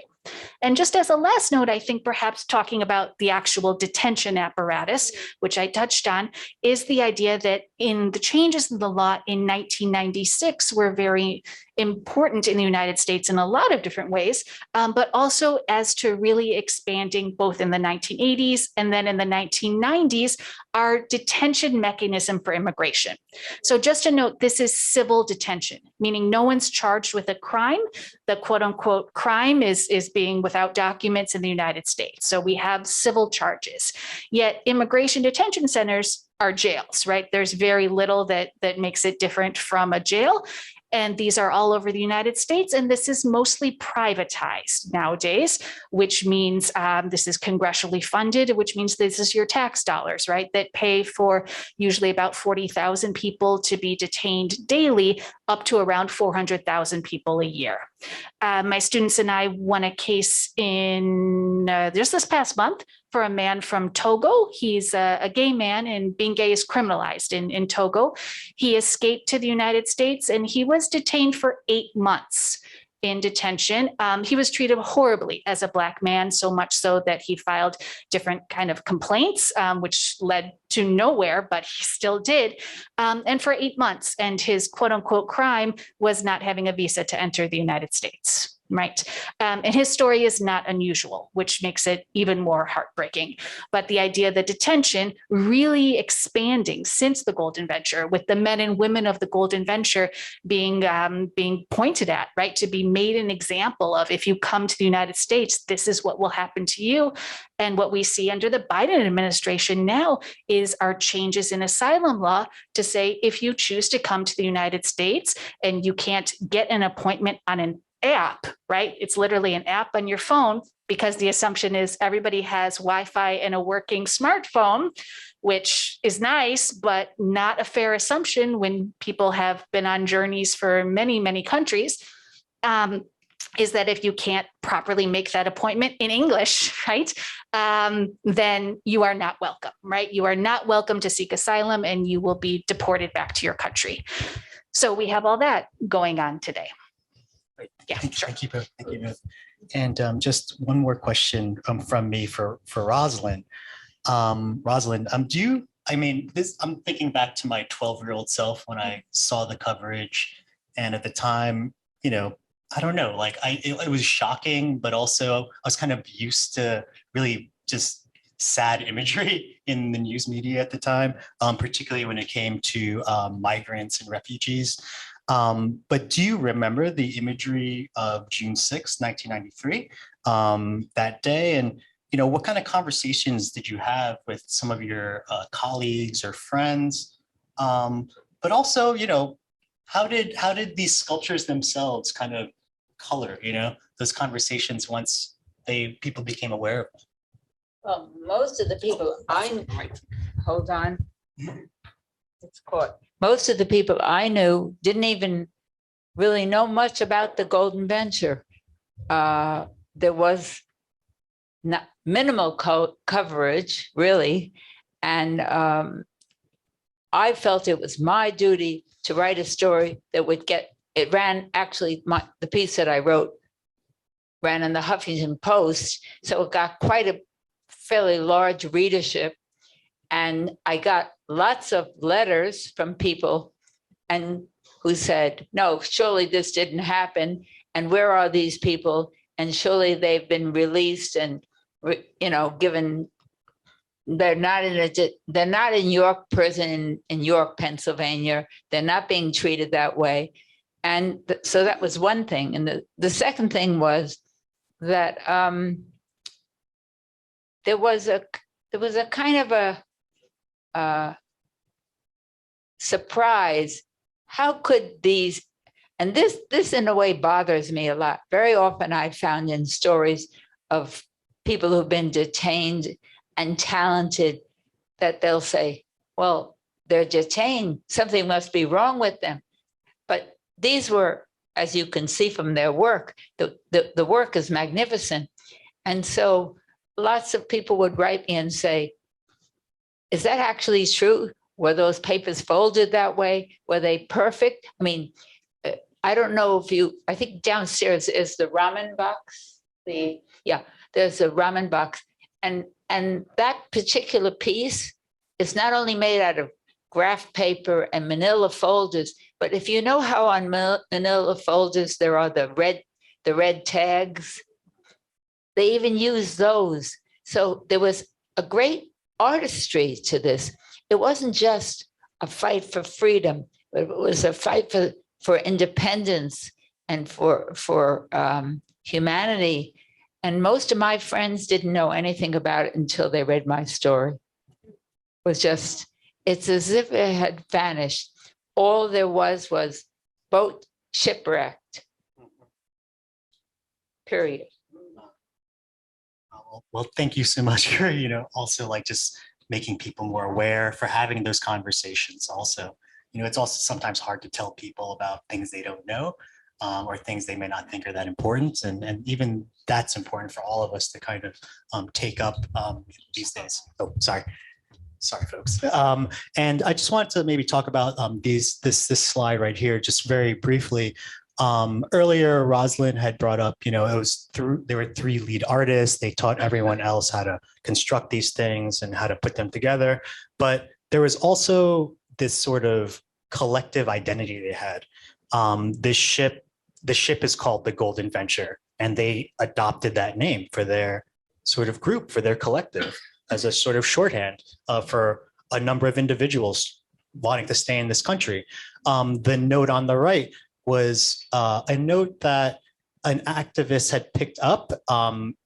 And just as a last note, I think perhaps talking about the actual detention apparatus, which I touched on, is the idea that in the changes in the law in 1996 were very important in the United States in a lot of different ways, but also as to really expanding both in the 1980s and then in the 1990s, our detention mechanism for immigration. So just to note, this is civil detention, meaning no one's charged with a crime. The quote unquote crime is being without documents in the United States. So we have civil charges, yet immigration detention centers are jails, right? There's very little that makes it different from a jail. And these are all over the United States. And this is mostly privatized nowadays, which means this is congressionally funded, which means this is your tax dollars, right? That pay for usually about 40,000 people to be detained daily, up to around 400,000 people a year. My students and I won a case in just this past month for a man from Togo. He's a gay man, and being gay is criminalized in Togo. He escaped to the United States, and he was detained for 8 months in detention. He was treated horribly as a Black man, so much so that he filed different kind of complaints, which led to nowhere, but he still did. And for 8 months, and his quote unquote crime was not having a visa to enter the United States. Right. And his story is not unusual, which makes it even more heartbreaking. But the idea that detention really expanding since the Golden Venture, with the men and women of the Golden Venture being pointed at, right, to be made an example of, if you come to the United States, this is what will happen to you. And what we see under the Biden administration now is our changes in asylum law to say, if you choose to come to the United States and you can't get an appointment on an app, right? It's literally an app on your phone, because the assumption is everybody has Wi-Fi and a working smartphone, which is nice, but not a fair assumption when people have been on journeys for many, many countries. Is that if you can't properly make that appointment in English, right, then you are not welcome, right? You are not welcome to seek asylum, and you will be deported back to your country. So we have all that going on today. Yeah, sure. Thank you both. Thank you both. And just one more question from me for Roslyn. Roslyn, I'm thinking back to my 12-year-old self when I saw the coverage, and at the time, I don't know, like it was shocking, but also I was kind of used to really just sad imagery in the news media at the time, particularly when it came to migrants and refugees. But do you remember the imagery of June 6, 1993, that day? And, what kind of conversations did you have with some of your colleagues or friends? But also, how did these sculptures themselves kind of color, those conversations once people became aware of them? Well, most of the people hold on. It's caught. Most of the people I knew didn't even really know much about the Golden Venture. There was not minimal coverage, really. And I felt it was my duty to write a story that would it ran, actually, the piece that I wrote ran in the Huffington Post. So it got quite a fairly large readership. And I got lots of letters from people who said, no, surely this didn't happen. And where are these people? And surely they've been released and, given, they're not in York prison in York, Pennsylvania. They're not being treated that way. And so that was one thing. And the second thing was that there was a kind of a surprise. How could these, and this in a way bothers me a lot. Very often I found in stories of people who've been detained and talented that they'll say, well, they're detained, something must be wrong with them. But these were, as you can see from their work, the work is magnificent. And so lots of people would write me and say, is that actually true? Were those papers folded that way? Were they perfect? I mean, I don't know if I think downstairs is the ramen box. There's a ramen box. And that particular piece is not only made out of graph paper and manila folders, but if you know how on manila folders there are the red tags, they even use those. So there was a great artistry to this. It wasn't just a fight for freedom, but it was a fight for independence and for humanity. And most of my friends didn't know anything about it until they read my story. It's as if it had vanished. All there was boat shipwrecked, period. Well, thank you so much for, also like just making people more aware, for having those conversations also. It's also sometimes hard to tell people about things they don't know, or things they may not think are that important. And even that's important for all of us to kind of take up these days. Oh, sorry, folks. And I just wanted to maybe talk about this slide right here, just very briefly. Earlier, Roslyn had brought up, there were 3 lead artists. They taught everyone else how to construct these things and how to put them together. But there was also this sort of collective identity they had. The ship is called the Golden Venture, and they adopted that name for their sort of group, for their collective, as a sort of shorthand for a number of individuals wanting to stay in this country. The note on the right was a note that an activist had picked up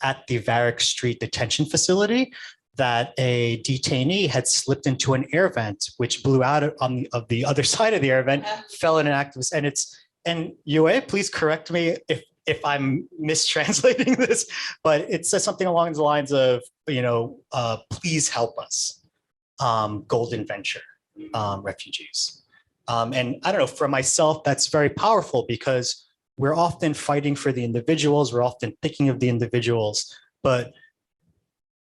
at the Varick Street detention facility, that a detainee had slipped into an air vent, which blew out of the other side of the air vent, fell in an activist. And Yue, please correct me if I'm mistranslating this, but it says something along the lines of, please help us, Golden Venture refugees. And I don't know, for myself, that's very powerful because we're often fighting for the individuals, we're often thinking of the individuals, but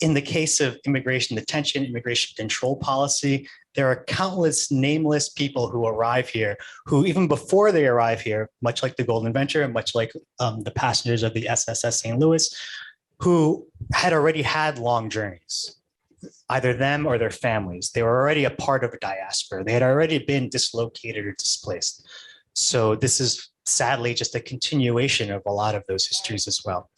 in the case of immigration detention, immigration control policy, there are countless nameless people who arrive here, who even before they arrive here, much like the Golden Venture and much like the passengers of the SSS St. Louis, who had already had long journeys, either them or their families. They were already a part of a diaspora. They had already been dislocated or displaced. So this is sadly just a continuation of a lot of those histories as well.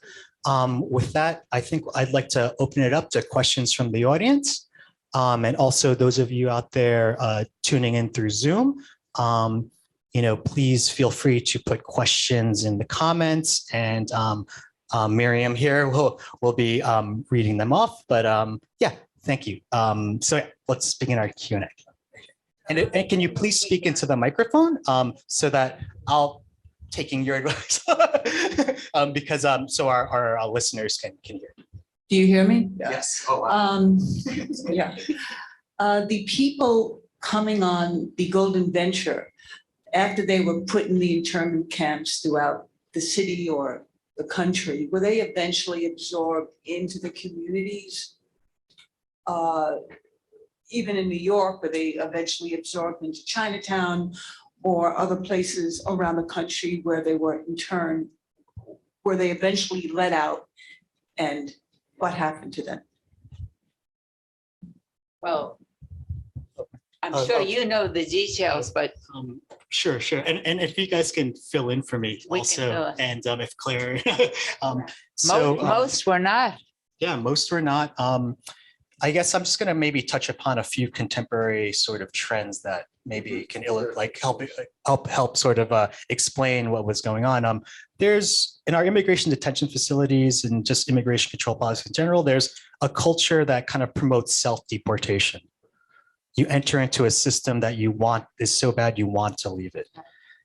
With that, I think I'd like to open it up to questions from the audience. And also those of you out there tuning in through Zoom. please feel free to put questions in the comments, and Miriam here will be reading them off. But yeah, thank you. So let's begin our Q&A. And can you please speak into the microphone so that I'll taking your advice because so our listeners can hear. Do you hear me? Yes. Oh, wow. Yeah. The people coming on the Golden Venture, after they were put in the internment camps throughout the city or the country, were they eventually absorbed into the communities? Even in New York, were they eventually absorbed into Chinatown or other places around the country where they were interned? Were they eventually let out, and what happened to them? Well, I'm sure you know the details, but Sure. And if you guys can fill in for me We can also, fill in. and if Claire, most were not. Yeah, most were not. I guess I'm just going to maybe touch upon a few contemporary sort of trends that maybe can help sort of explain what was going on. There's in our immigration detention facilities and just immigration control policy in general, there's a culture that kind of promotes self-deportation. You enter into a system that you want is so bad you want to leave it.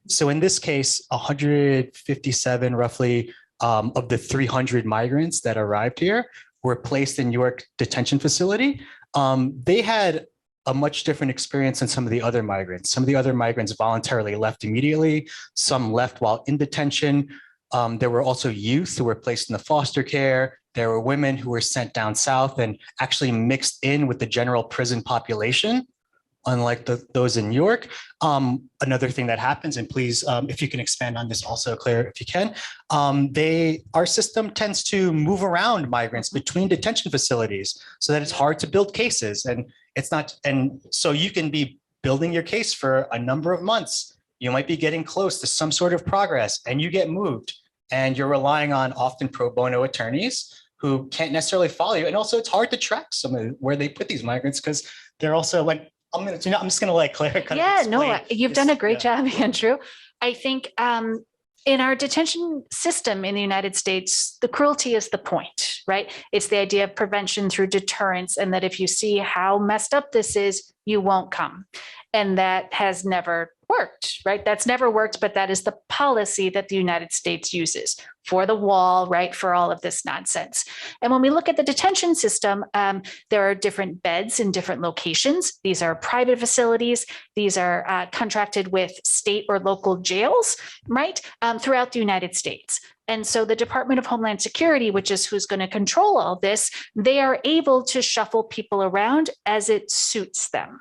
So in this case, 157 roughly of the 300 migrants that arrived here were placed in York detention facility. They had a much different experience than some of the other migrants. Some of the other migrants voluntarily left immediately. Some left while in detention. There were also youth who were placed in the foster care. There were women who were sent down south and actually mixed in with the general prison population, unlike those in York. Another thing that happens, and please, if you can expand on this also, Claire, if you can, our system tends to move around migrants between detention facilities so that it's hard to build cases. And so you can be building your case for a number of months. You might be getting close to some sort of progress and you get moved, and you're relying on often pro bono attorneys who can't necessarily follow you. And also it's hard to track where they put these migrants because they're also like, I'm just gonna let Claire kind of explain you've done a great job, Andrew. I think in our detention system in the United States, the cruelty is the point, right? It's the idea of prevention through deterrence, and that if you see how messed up this is, you won't come. And that has never worked, right? That's never worked, but that is the policy that the United States uses for the wall, right? For all of this nonsense. And when we look at the detention system, there are different beds in different locations. These are private facilities. These are contracted with state or local jails, right? Throughout the United States. And so the Department of Homeland Security, which is who's going to control all this, they are able to shuffle people around as it suits them.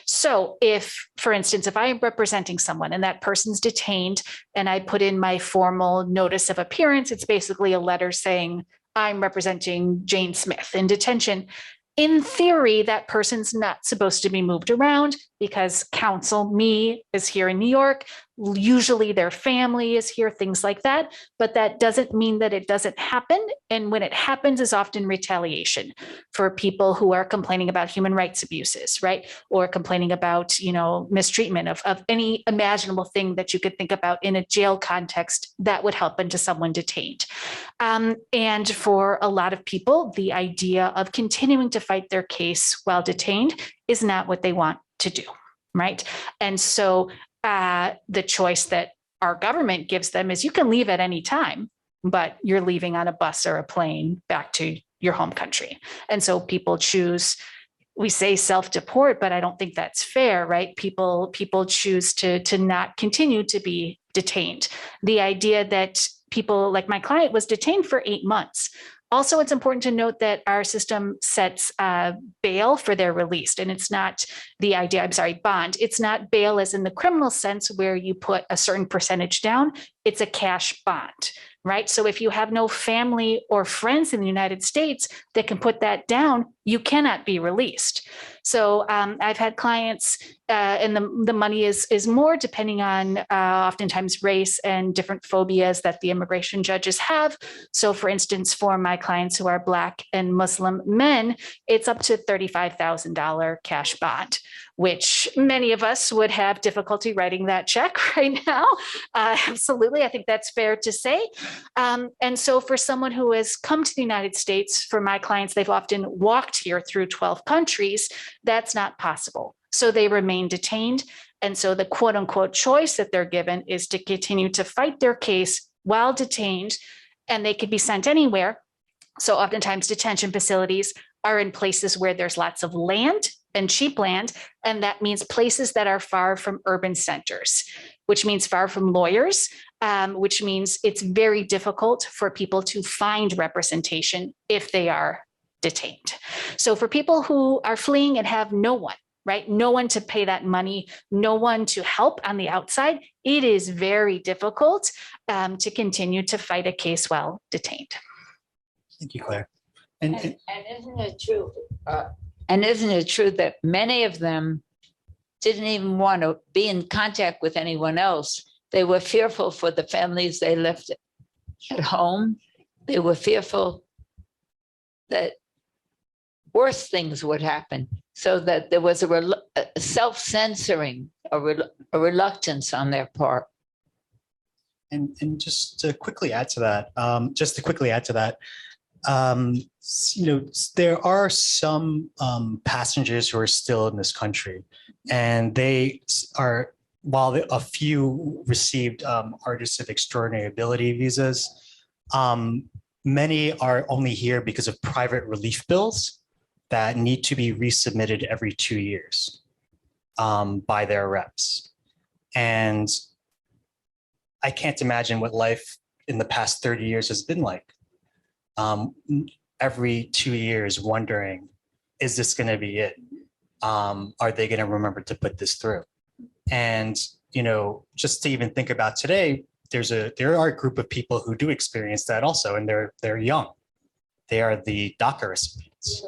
So if, for instance, if I am representing someone and that person's detained and I put in my formal notice of appearance, it's basically a letter saying, I'm representing Jane Smith in detention. In theory, that person's not supposed to be moved around because counsel, me, is here in New York. Usually their family is here, things like that. But that doesn't mean that it doesn't happen. And when it happens is often retaliation for people who are complaining about human rights abuses, right? Or complaining about, mistreatment of any imaginable thing that you could think about in a jail context that would happen to someone detained. And for a lot of people, the idea of continuing to fight their case while detained is not what they want to do, right? And so the choice that our government gives them is you can leave at any time, but you're leaving on a bus or a plane back to your home country. And so people choose, we say self-deport, but I don't think that's fair, right? People choose to not continue to be detained. The idea that people like my client was detained for 8 months. Also, it's important to note that our system sets bail for their release, and it's not the idea, bond. It's not bail as in the criminal sense where you put a certain percentage down. It's a cash bond, right? So if you have no family or friends in the United States that can put that down, you cannot be released. So I've had clients and the money is more depending on oftentimes race and different phobias that the immigration judges have. So for instance, for my clients who are Black and Muslim men, it's up to $35,000 cash bond, which many of us would have difficulty writing that check right now. Absolutely, I think that's fair to say. And so for someone who has come to the United States, for my clients, they've often walked here through 12 countries, that's not possible. So they remain detained. And so the quote unquote choice that they're given is to continue to fight their case while detained, and they could be sent anywhere. So oftentimes detention facilities are in places where there's lots of land and cheap land. And that means places that are far from urban centers, which means far from lawyers, which means it's very difficult for people to find representation if they are detained. So for people who are fleeing and have no one, right? No one to pay that money, no one to help on the outside, it is very difficult to continue to fight a case while detained. Thank you, Claire. And isn't it true? And isn't it true that many of them didn't even want to be in contact with anyone else? They were fearful for the families they left at home. They were fearful that worse things would happen, so that there was a self-censoring, a reluctance on their part. And just to quickly add to that, there are some passengers who are still in this country, and they are, while a few received artists of extraordinary ability visas, many are only here because of private relief bills that need to be resubmitted every 2 years by their reps. And I can't imagine what life in the past 30 years has been like. Every 2 years wondering, is this going to be it? Are they going to remember to put this through? And, just to even think about today, there are a group of people who do experience that also, and they're young. They are the DACA recipients.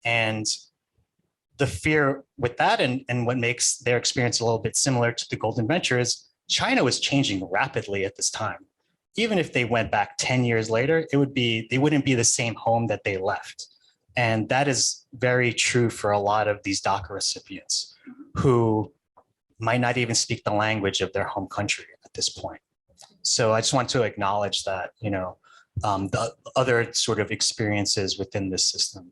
And the fear with that, and what makes their experience a little bit similar to the Golden Venture, is China was changing rapidly at this time. Even if they went back 10 years later, they wouldn't be the same home that they left. And that is very true for a lot of these DACA recipients who might not even speak the language of their home country at this point. So I just want to acknowledge that, the other sort of experiences within this system.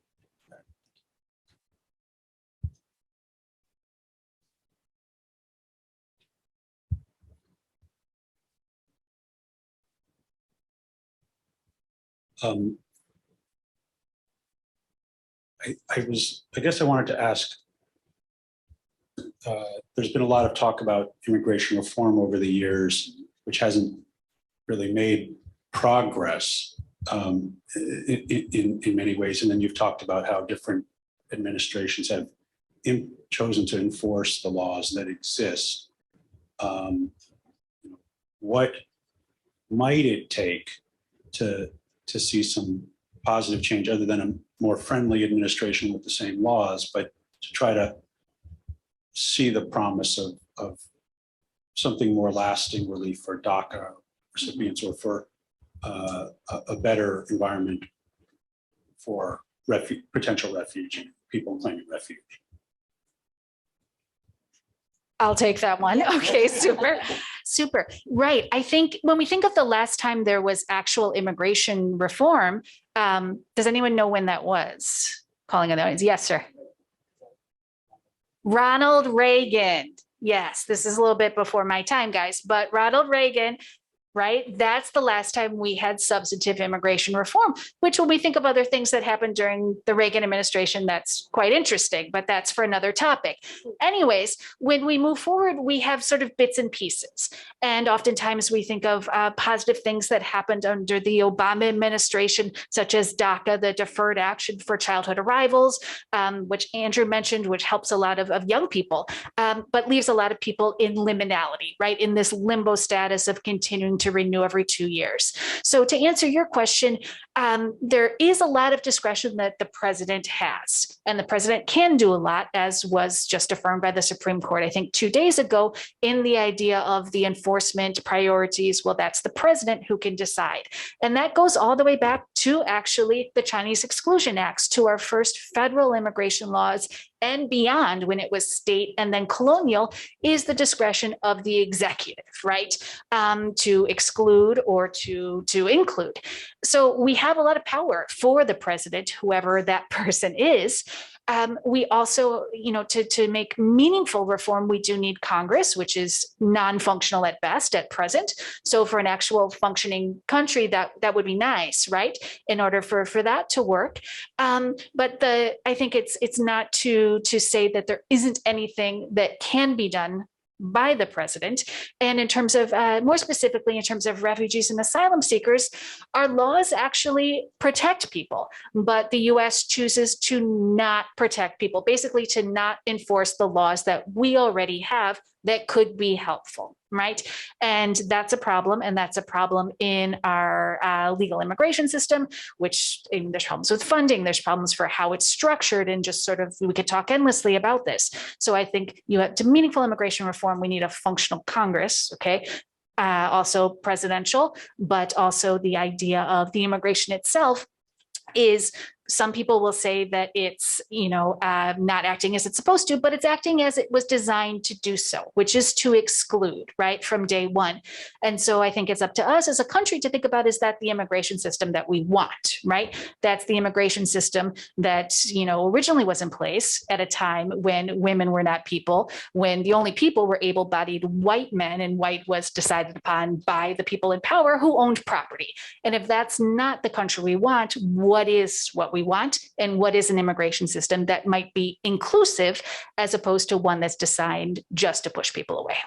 I guess I wanted to ask, there's been a lot of talk about immigration reform over the years, which hasn't really made progress in many ways. And then you've talked about how different administrations have chosen to enforce the laws that exist. What might it take to see some positive change, other than a more friendly administration with the same laws, but to try to see the promise of something more lasting relief for DACA recipients, or for a better environment for potential refugee people claiming refuge? I'll take that one. Okay, super. Super. Right. I think when we think of the last time there was actual immigration reform, does anyone know when that was? Calling on the audience. Yes, sir. Ronald Reagan. Yes, this is a little bit before my time, guys, but Ronald Reagan, right? That's the last time we had substantive immigration reform, which when we think of other things that happened during the Reagan administration, that's quite interesting, but that's for another topic. Anyways, when we move forward, we have sort of bits and pieces. And oftentimes we think of positive things that happened under the Obama administration, such as DACA, the Deferred Action for Childhood Arrivals, which Andrew mentioned, which helps a lot of young people, but leaves a lot of people in liminality, right? In this limbo status of continuing to renew every 2 years. So to answer your question, there is a lot of discretion that the president has, and the president can do a lot, as was just affirmed by the Supreme Court, I think 2 days ago, in the idea of the enforcement priorities. Well, that's the president who can decide. And that goes all the way back to actually the Chinese Exclusion Acts, to our first federal immigration laws and beyond, when it was state and then colonial, is the discretion of the executive, right? To exclude or to include. So we have a lot of power for the president, whoever that person is. We also, to make meaningful reform, we do need Congress, which is non-functional at best at present. So for an actual functioning country, that would be nice, right? In order for that to work. But I think it's not to say that there isn't anything that can be done by the president. And in terms of, more specifically, in terms of refugees and asylum seekers, our laws actually protect people, but the US chooses to not protect people, basically to not enforce the laws that we already have that could be helpful, right? And that's a problem. And that's a problem in our legal immigration system, which there's problems with funding, there's problems for how it's structured, and just sort of, we could talk endlessly about this. So I think to meaningful immigration reform, we need a functional Congress, okay? Also presidential, but also the idea of the immigration itself is, some people will say that it's, not acting as it's supposed to, but it's acting as it was designed to do so, which is to exclude, right, from day one. And so I think it's up to us as a country to think about, is that the immigration system that we want, right? That's the immigration system that, originally was in place at a time when women were not people, when the only people were able-bodied white men, and white was decided upon by the people in power who owned property. And if that's not the country we want, what is what we want, and what is an immigration system that might be inclusive as opposed to one that's designed just to push people away?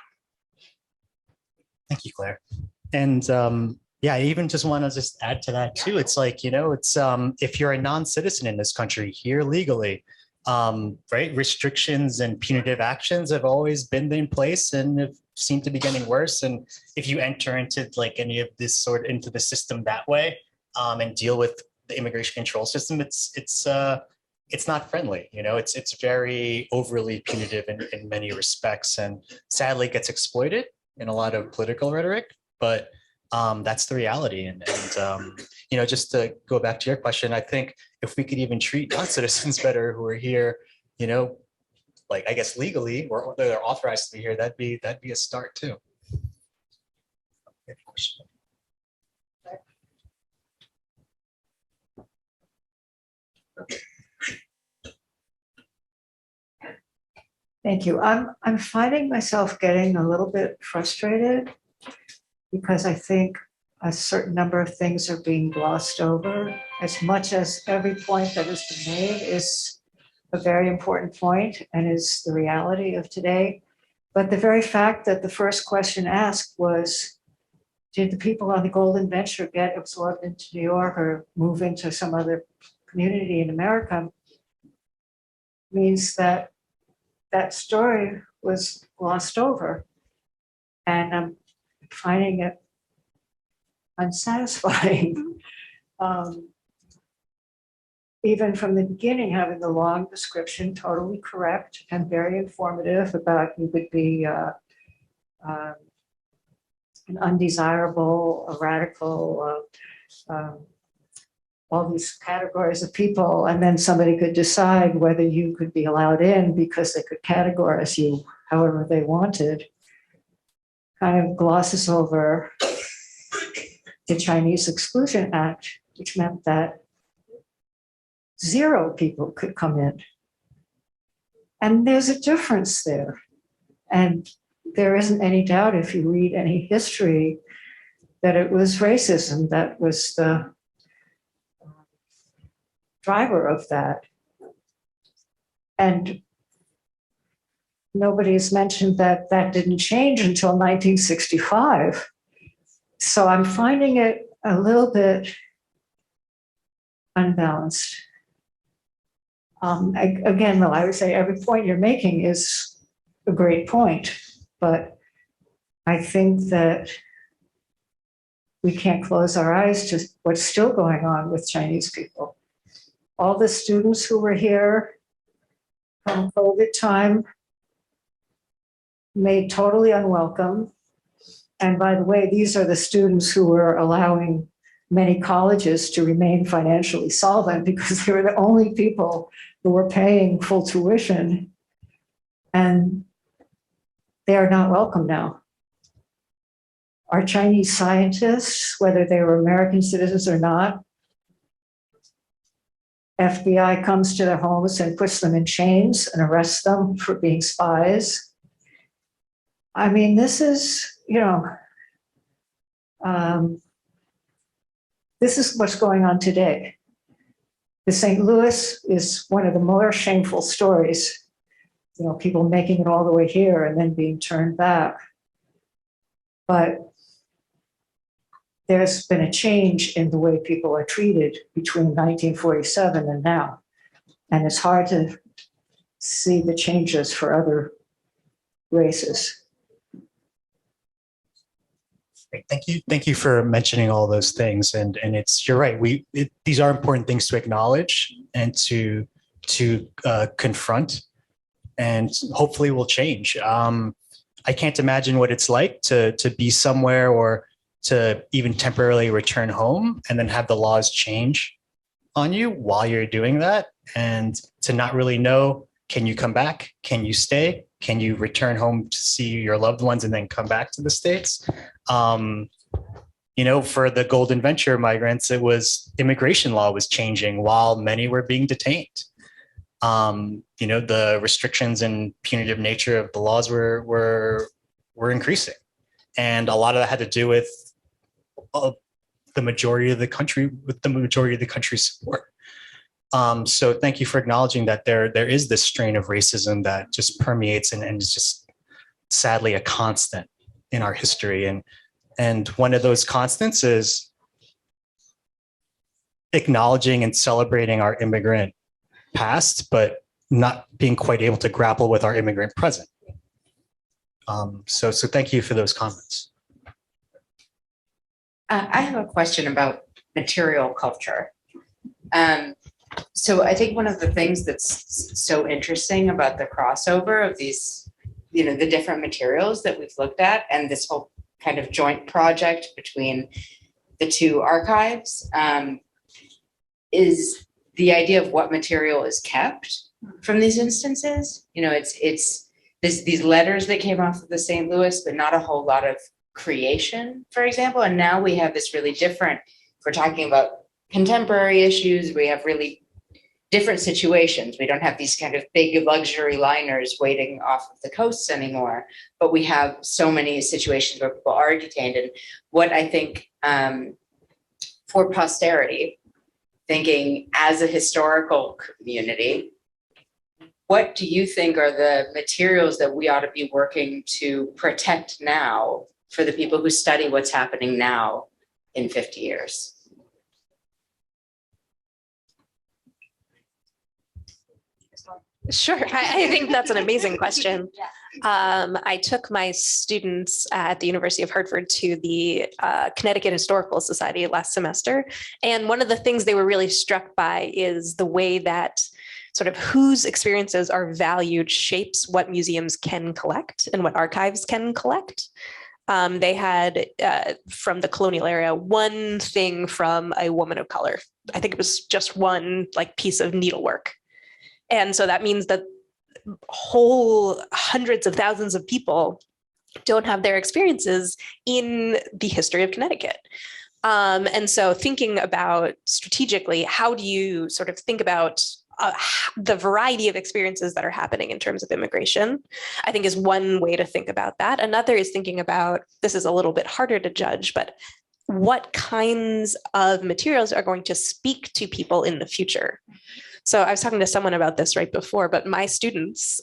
Thank you, Claire. And yeah, I even just want to just add to that too. It's like, it's if you're a non-citizen in this country here legally, right, restrictions and punitive actions have always been in place and have seemed to be getting worse. And if you enter into like any of this sort into the system that way, and deal with the immigration control system, it's not friendly. It's very overly punitive in many respects, and sadly gets exploited in a lot of political rhetoric. But that's the reality. And just to go back to your question, I think if we could even treat non-citizens better who are here, like I guess legally, or they're authorized to be here, that'd be a start too. Thank you. I'm finding myself getting a little bit frustrated because I think a certain number of things are being glossed over, as much as every point that has been made is a very important point and is the reality of today. But the very fact that the first question asked was, did the people on the Golden Venture get absorbed into New York or move into some other community in America, means that that story was glossed over. And I'm finding it unsatisfying. Even from the beginning, having the long description, totally correct and very informative about you would be an undesirable, a radical, all these categories of people, and then somebody could decide whether you could be allowed in because they could categorize you however they wanted, kind of glosses over the Chinese Exclusion Act, which meant that 0 people could come in. And there's a difference there. And there isn't any doubt, if you read any history, that it was racism that was the driver of that. And nobody has mentioned that that didn't change until 1965. So I'm finding it a little bit unbalanced. Again, though, I would say every point you're making is a great point, but I think that we can't close our eyes to what's still going on with Chinese people. All the students who were here from COVID time made totally unwelcome. And by the way, these are the students who were allowing many colleges to remain financially solvent because they were the only people who were paying full tuition. And they are not welcome now. Our Chinese scientists, whether they were American citizens or not, FBI comes to their homes and puts them in chains and arrests them for being spies. I mean, this is, this is what's going on today. The St. Louis is one of the more shameful stories. People making it all the way here and then being turned back. But there's been a change in the way people are treated between 1947 and now. And it's hard to see the changes for other races. Great. Thank you. Thank you for mentioning all those things. And you're right. These are important things to acknowledge and to confront, and hopefully will change. I can't imagine what it's like to be somewhere or to even temporarily return home and then have the laws change on you while you're doing that, and to not really know, can you come back? Can you stay? Can you return home to see your loved ones and then come back to the States? For the Golden Venture migrants, it was immigration law was changing while many were being detained. The restrictions and punitive nature of the laws were increasing. And a lot of that had to do with the majority of the country, with the majority of the country's support. So thank you for acknowledging that there is this strain of racism that just permeates and is just sadly a constant in our history. And one of those constants is acknowledging and celebrating our immigrant past, but not being quite able to grapple with our immigrant present. So thank you for those comments. I have a question about material culture. So I think one of the things that's so interesting about the crossover of these, the different materials that we've looked at, and this whole kind of joint project between the two archives, is the idea of what material is kept from these instances. It's these letters that came off of the St. Louis, but not a whole lot of creation, for example. And now we have this really different, if we're talking about contemporary issues, we have really different situations. We don't have these kind of big luxury liners waiting off of the coasts anymore, but we have so many situations where people are detained. And what I think for posterity, thinking as a historical community, what do you think are the materials that we ought to be working to protect now for the people who study what's happening now in 50 years? Sure. I think that's an amazing question. I took my students at the University of Hartford to the Connecticut Historical Society last semester. And one of the things they were really struck by is the way that sort of whose experiences are valued shapes what museums can collect and what archives can collect. They had, from the colonial era, one thing from a woman of color. I think it was just one piece of needlework. And so that means that whole hundreds of thousands of people don't have their experiences in the history of Connecticut. And so thinking about strategically, how do you sort of think about the variety of experiences that are happening in terms of immigration, I think is one way to think about that. Another is thinking about, this is a little bit harder to judge, but what kinds of materials are going to speak to people in the future? So I was talking to someone about this right before, but my students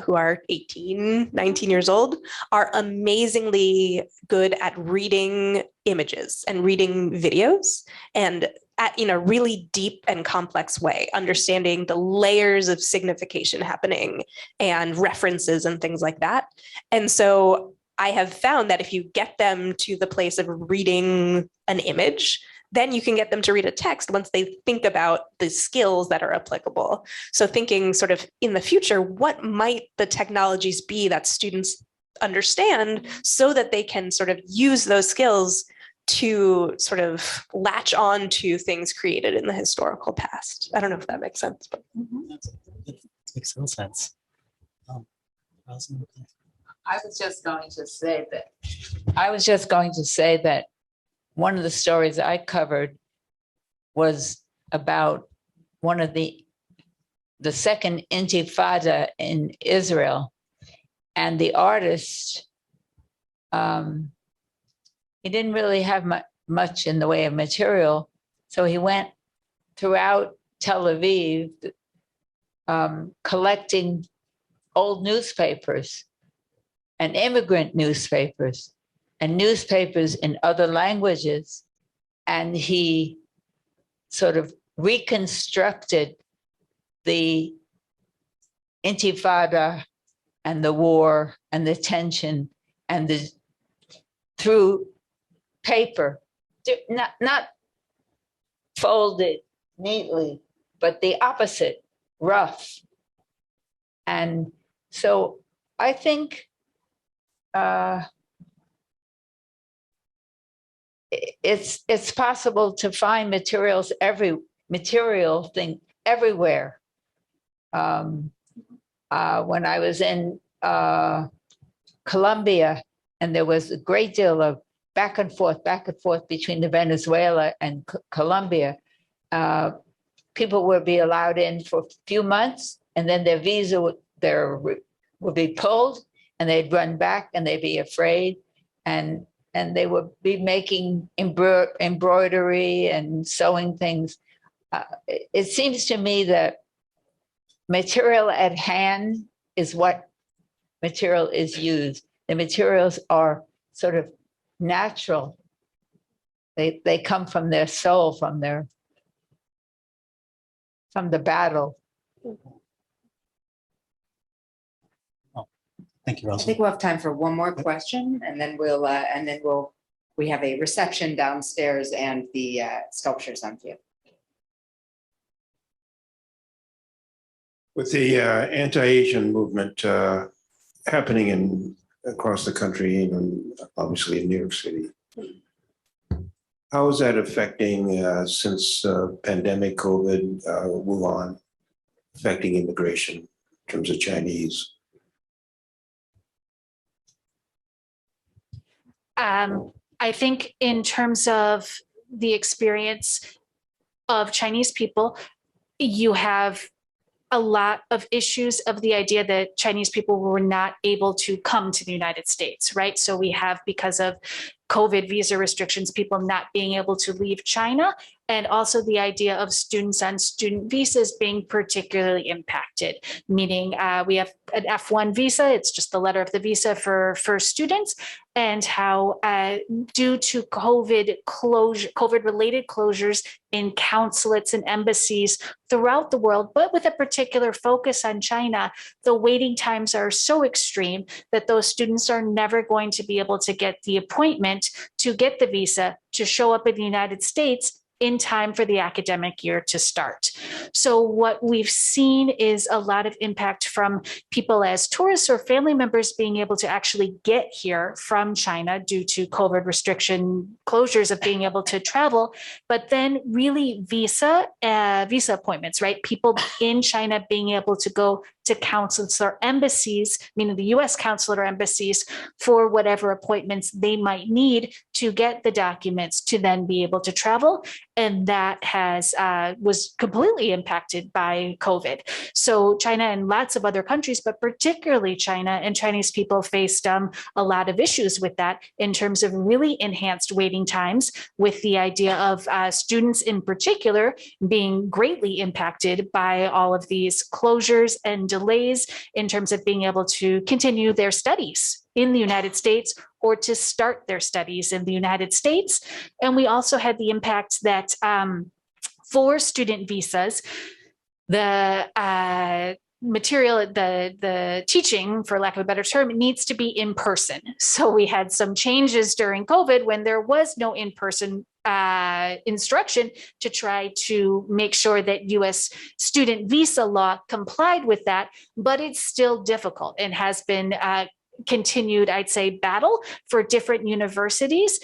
who are 18, 19 years old are amazingly good at reading images and reading videos, and in a really deep and complex way, understanding the layers of signification happening and references and things like that. And so I have found that if you get them to the place of reading an image, then you can get them to read a text once they think about the skills that are applicable. So thinking sort of in the future, what might the technologies be that students understand so that they can sort of use those skills to sort of latch on to things created in the historical past. I don't know if that makes sense, but. That makes total sense. Rosalind? I was just going to say that one of the stories I covered was about one of the second intifada in Israel, and the artist, he didn't really have much in the way of material, so he went throughout Tel Aviv collecting old newspapers and immigrant newspapers and newspapers in other languages. And he sort of reconstructed the intifada and the war and the tension and through paper, not folded neatly, but the opposite, rough. And so I think it's possible to find material thing everywhere. When I was in Colombia, and there was a great deal of back and forth between the Venezuela and Colombia. People would be allowed in for a few months, and then their visa would be pulled, and they'd run back, and they'd be afraid, and they would be making embroidery and sewing things. It seems to me that material at hand is what material is used. The materials are sort of natural. They come from their soul, from the battle. Oh, thank you, I Rosalind. think we'll have time for one more question, and then we have a reception downstairs and the sculptures on view. With the anti-Asian movement happening across the country, and obviously in New York City, how is that affecting, since pandemic, COVID, Wuhan, affecting immigration in terms of Chinese? I think in terms of the experience of Chinese people, you have a lot of issues of the idea that Chinese people were not able to come to the United States, right? So we have, because of COVID visa restrictions, people not being able to leave China, and also the idea of students on student visas being particularly impacted, meaning we have an F1 visa, it's just the letter of the visa for students, and how due to COVID-related closures in consulates and embassies throughout the world, but with a particular focus on China, the waiting times are so extreme that those students are never going to be able to get the appointment to get the visa to show up in the United States in time for the academic year to start. So what we've seen is a lot of impact from people as tourists or family members being able to actually get here from China due to COVID restriction closures of being able to travel, but then really visa appointments, right? People in China being able to go to consulates or embassies, meaning the US consulate or embassies, for whatever appointments they might need to get the documents to then be able to travel. And that was completely impacted by COVID. So China and lots of other countries, but particularly China and Chinese people faced a lot of issues with that in terms of really enhanced waiting times, with the idea of students in particular being greatly impacted by all of these closures and delays in terms of being able to continue their studies in the United States or to start their studies in the United States. And we also had the impact that for student visas, the material, the teaching, for lack of a better term, needs to be in person. So we had some changes during COVID when there was no in-person instruction to try to make sure that US student visa law complied with that, but it's still difficult and has been continued, I'd say, battle for different universities,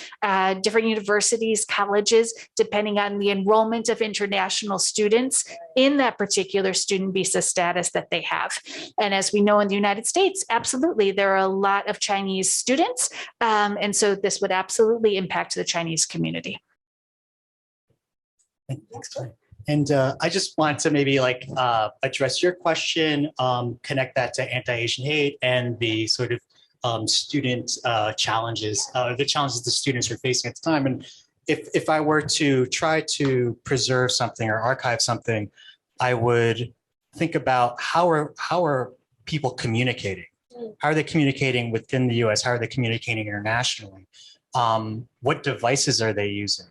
colleges, depending on the enrollment of international students in that particular student visa status that they have. And as we know in the United States, absolutely, there are a lot of Chinese students. And so this would absolutely impact the Chinese community. Thanks, Claire. And I just want to maybe address your question, connect that to anti-Asian hate and the sort of student challenges, the challenges the students are facing at the time. And if I were to try to preserve something or archive something, I would think about how are people communicating? How are they communicating within the US? How are they communicating internationally? What devices are they using?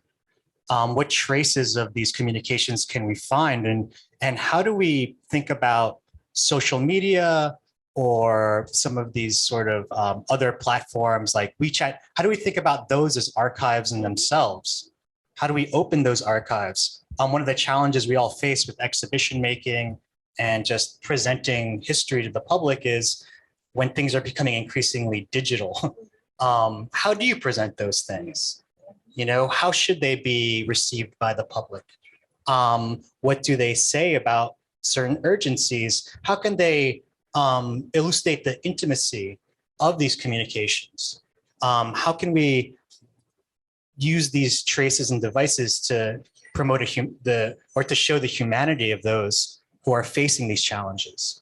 What traces of these communications can we find? And how do we think about social media or some of these sort of other platforms like WeChat? How do we think about those as archives in themselves? How do we open those archives? One of the challenges we all face with exhibition making and just presenting history to the public is when things are becoming increasingly digital. How do you present those things? You know, how should they be received by the public? What do they say about certain urgencies? How can they elucidate the intimacy of these communications? How can we use these traces and devices to promote or to show the humanity of those who are facing these challenges?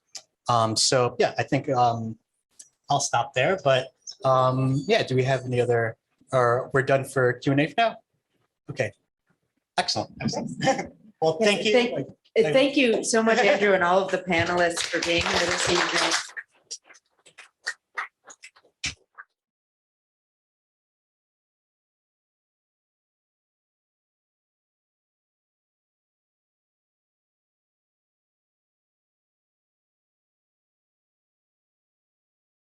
So yeah, I think I'll stop there. But yeah, do we have any other? Or we're done for Q&A for now? Okay, excellent. Well, thank you. Thank you so much, Andrew, and all of the panelists for being here this evening.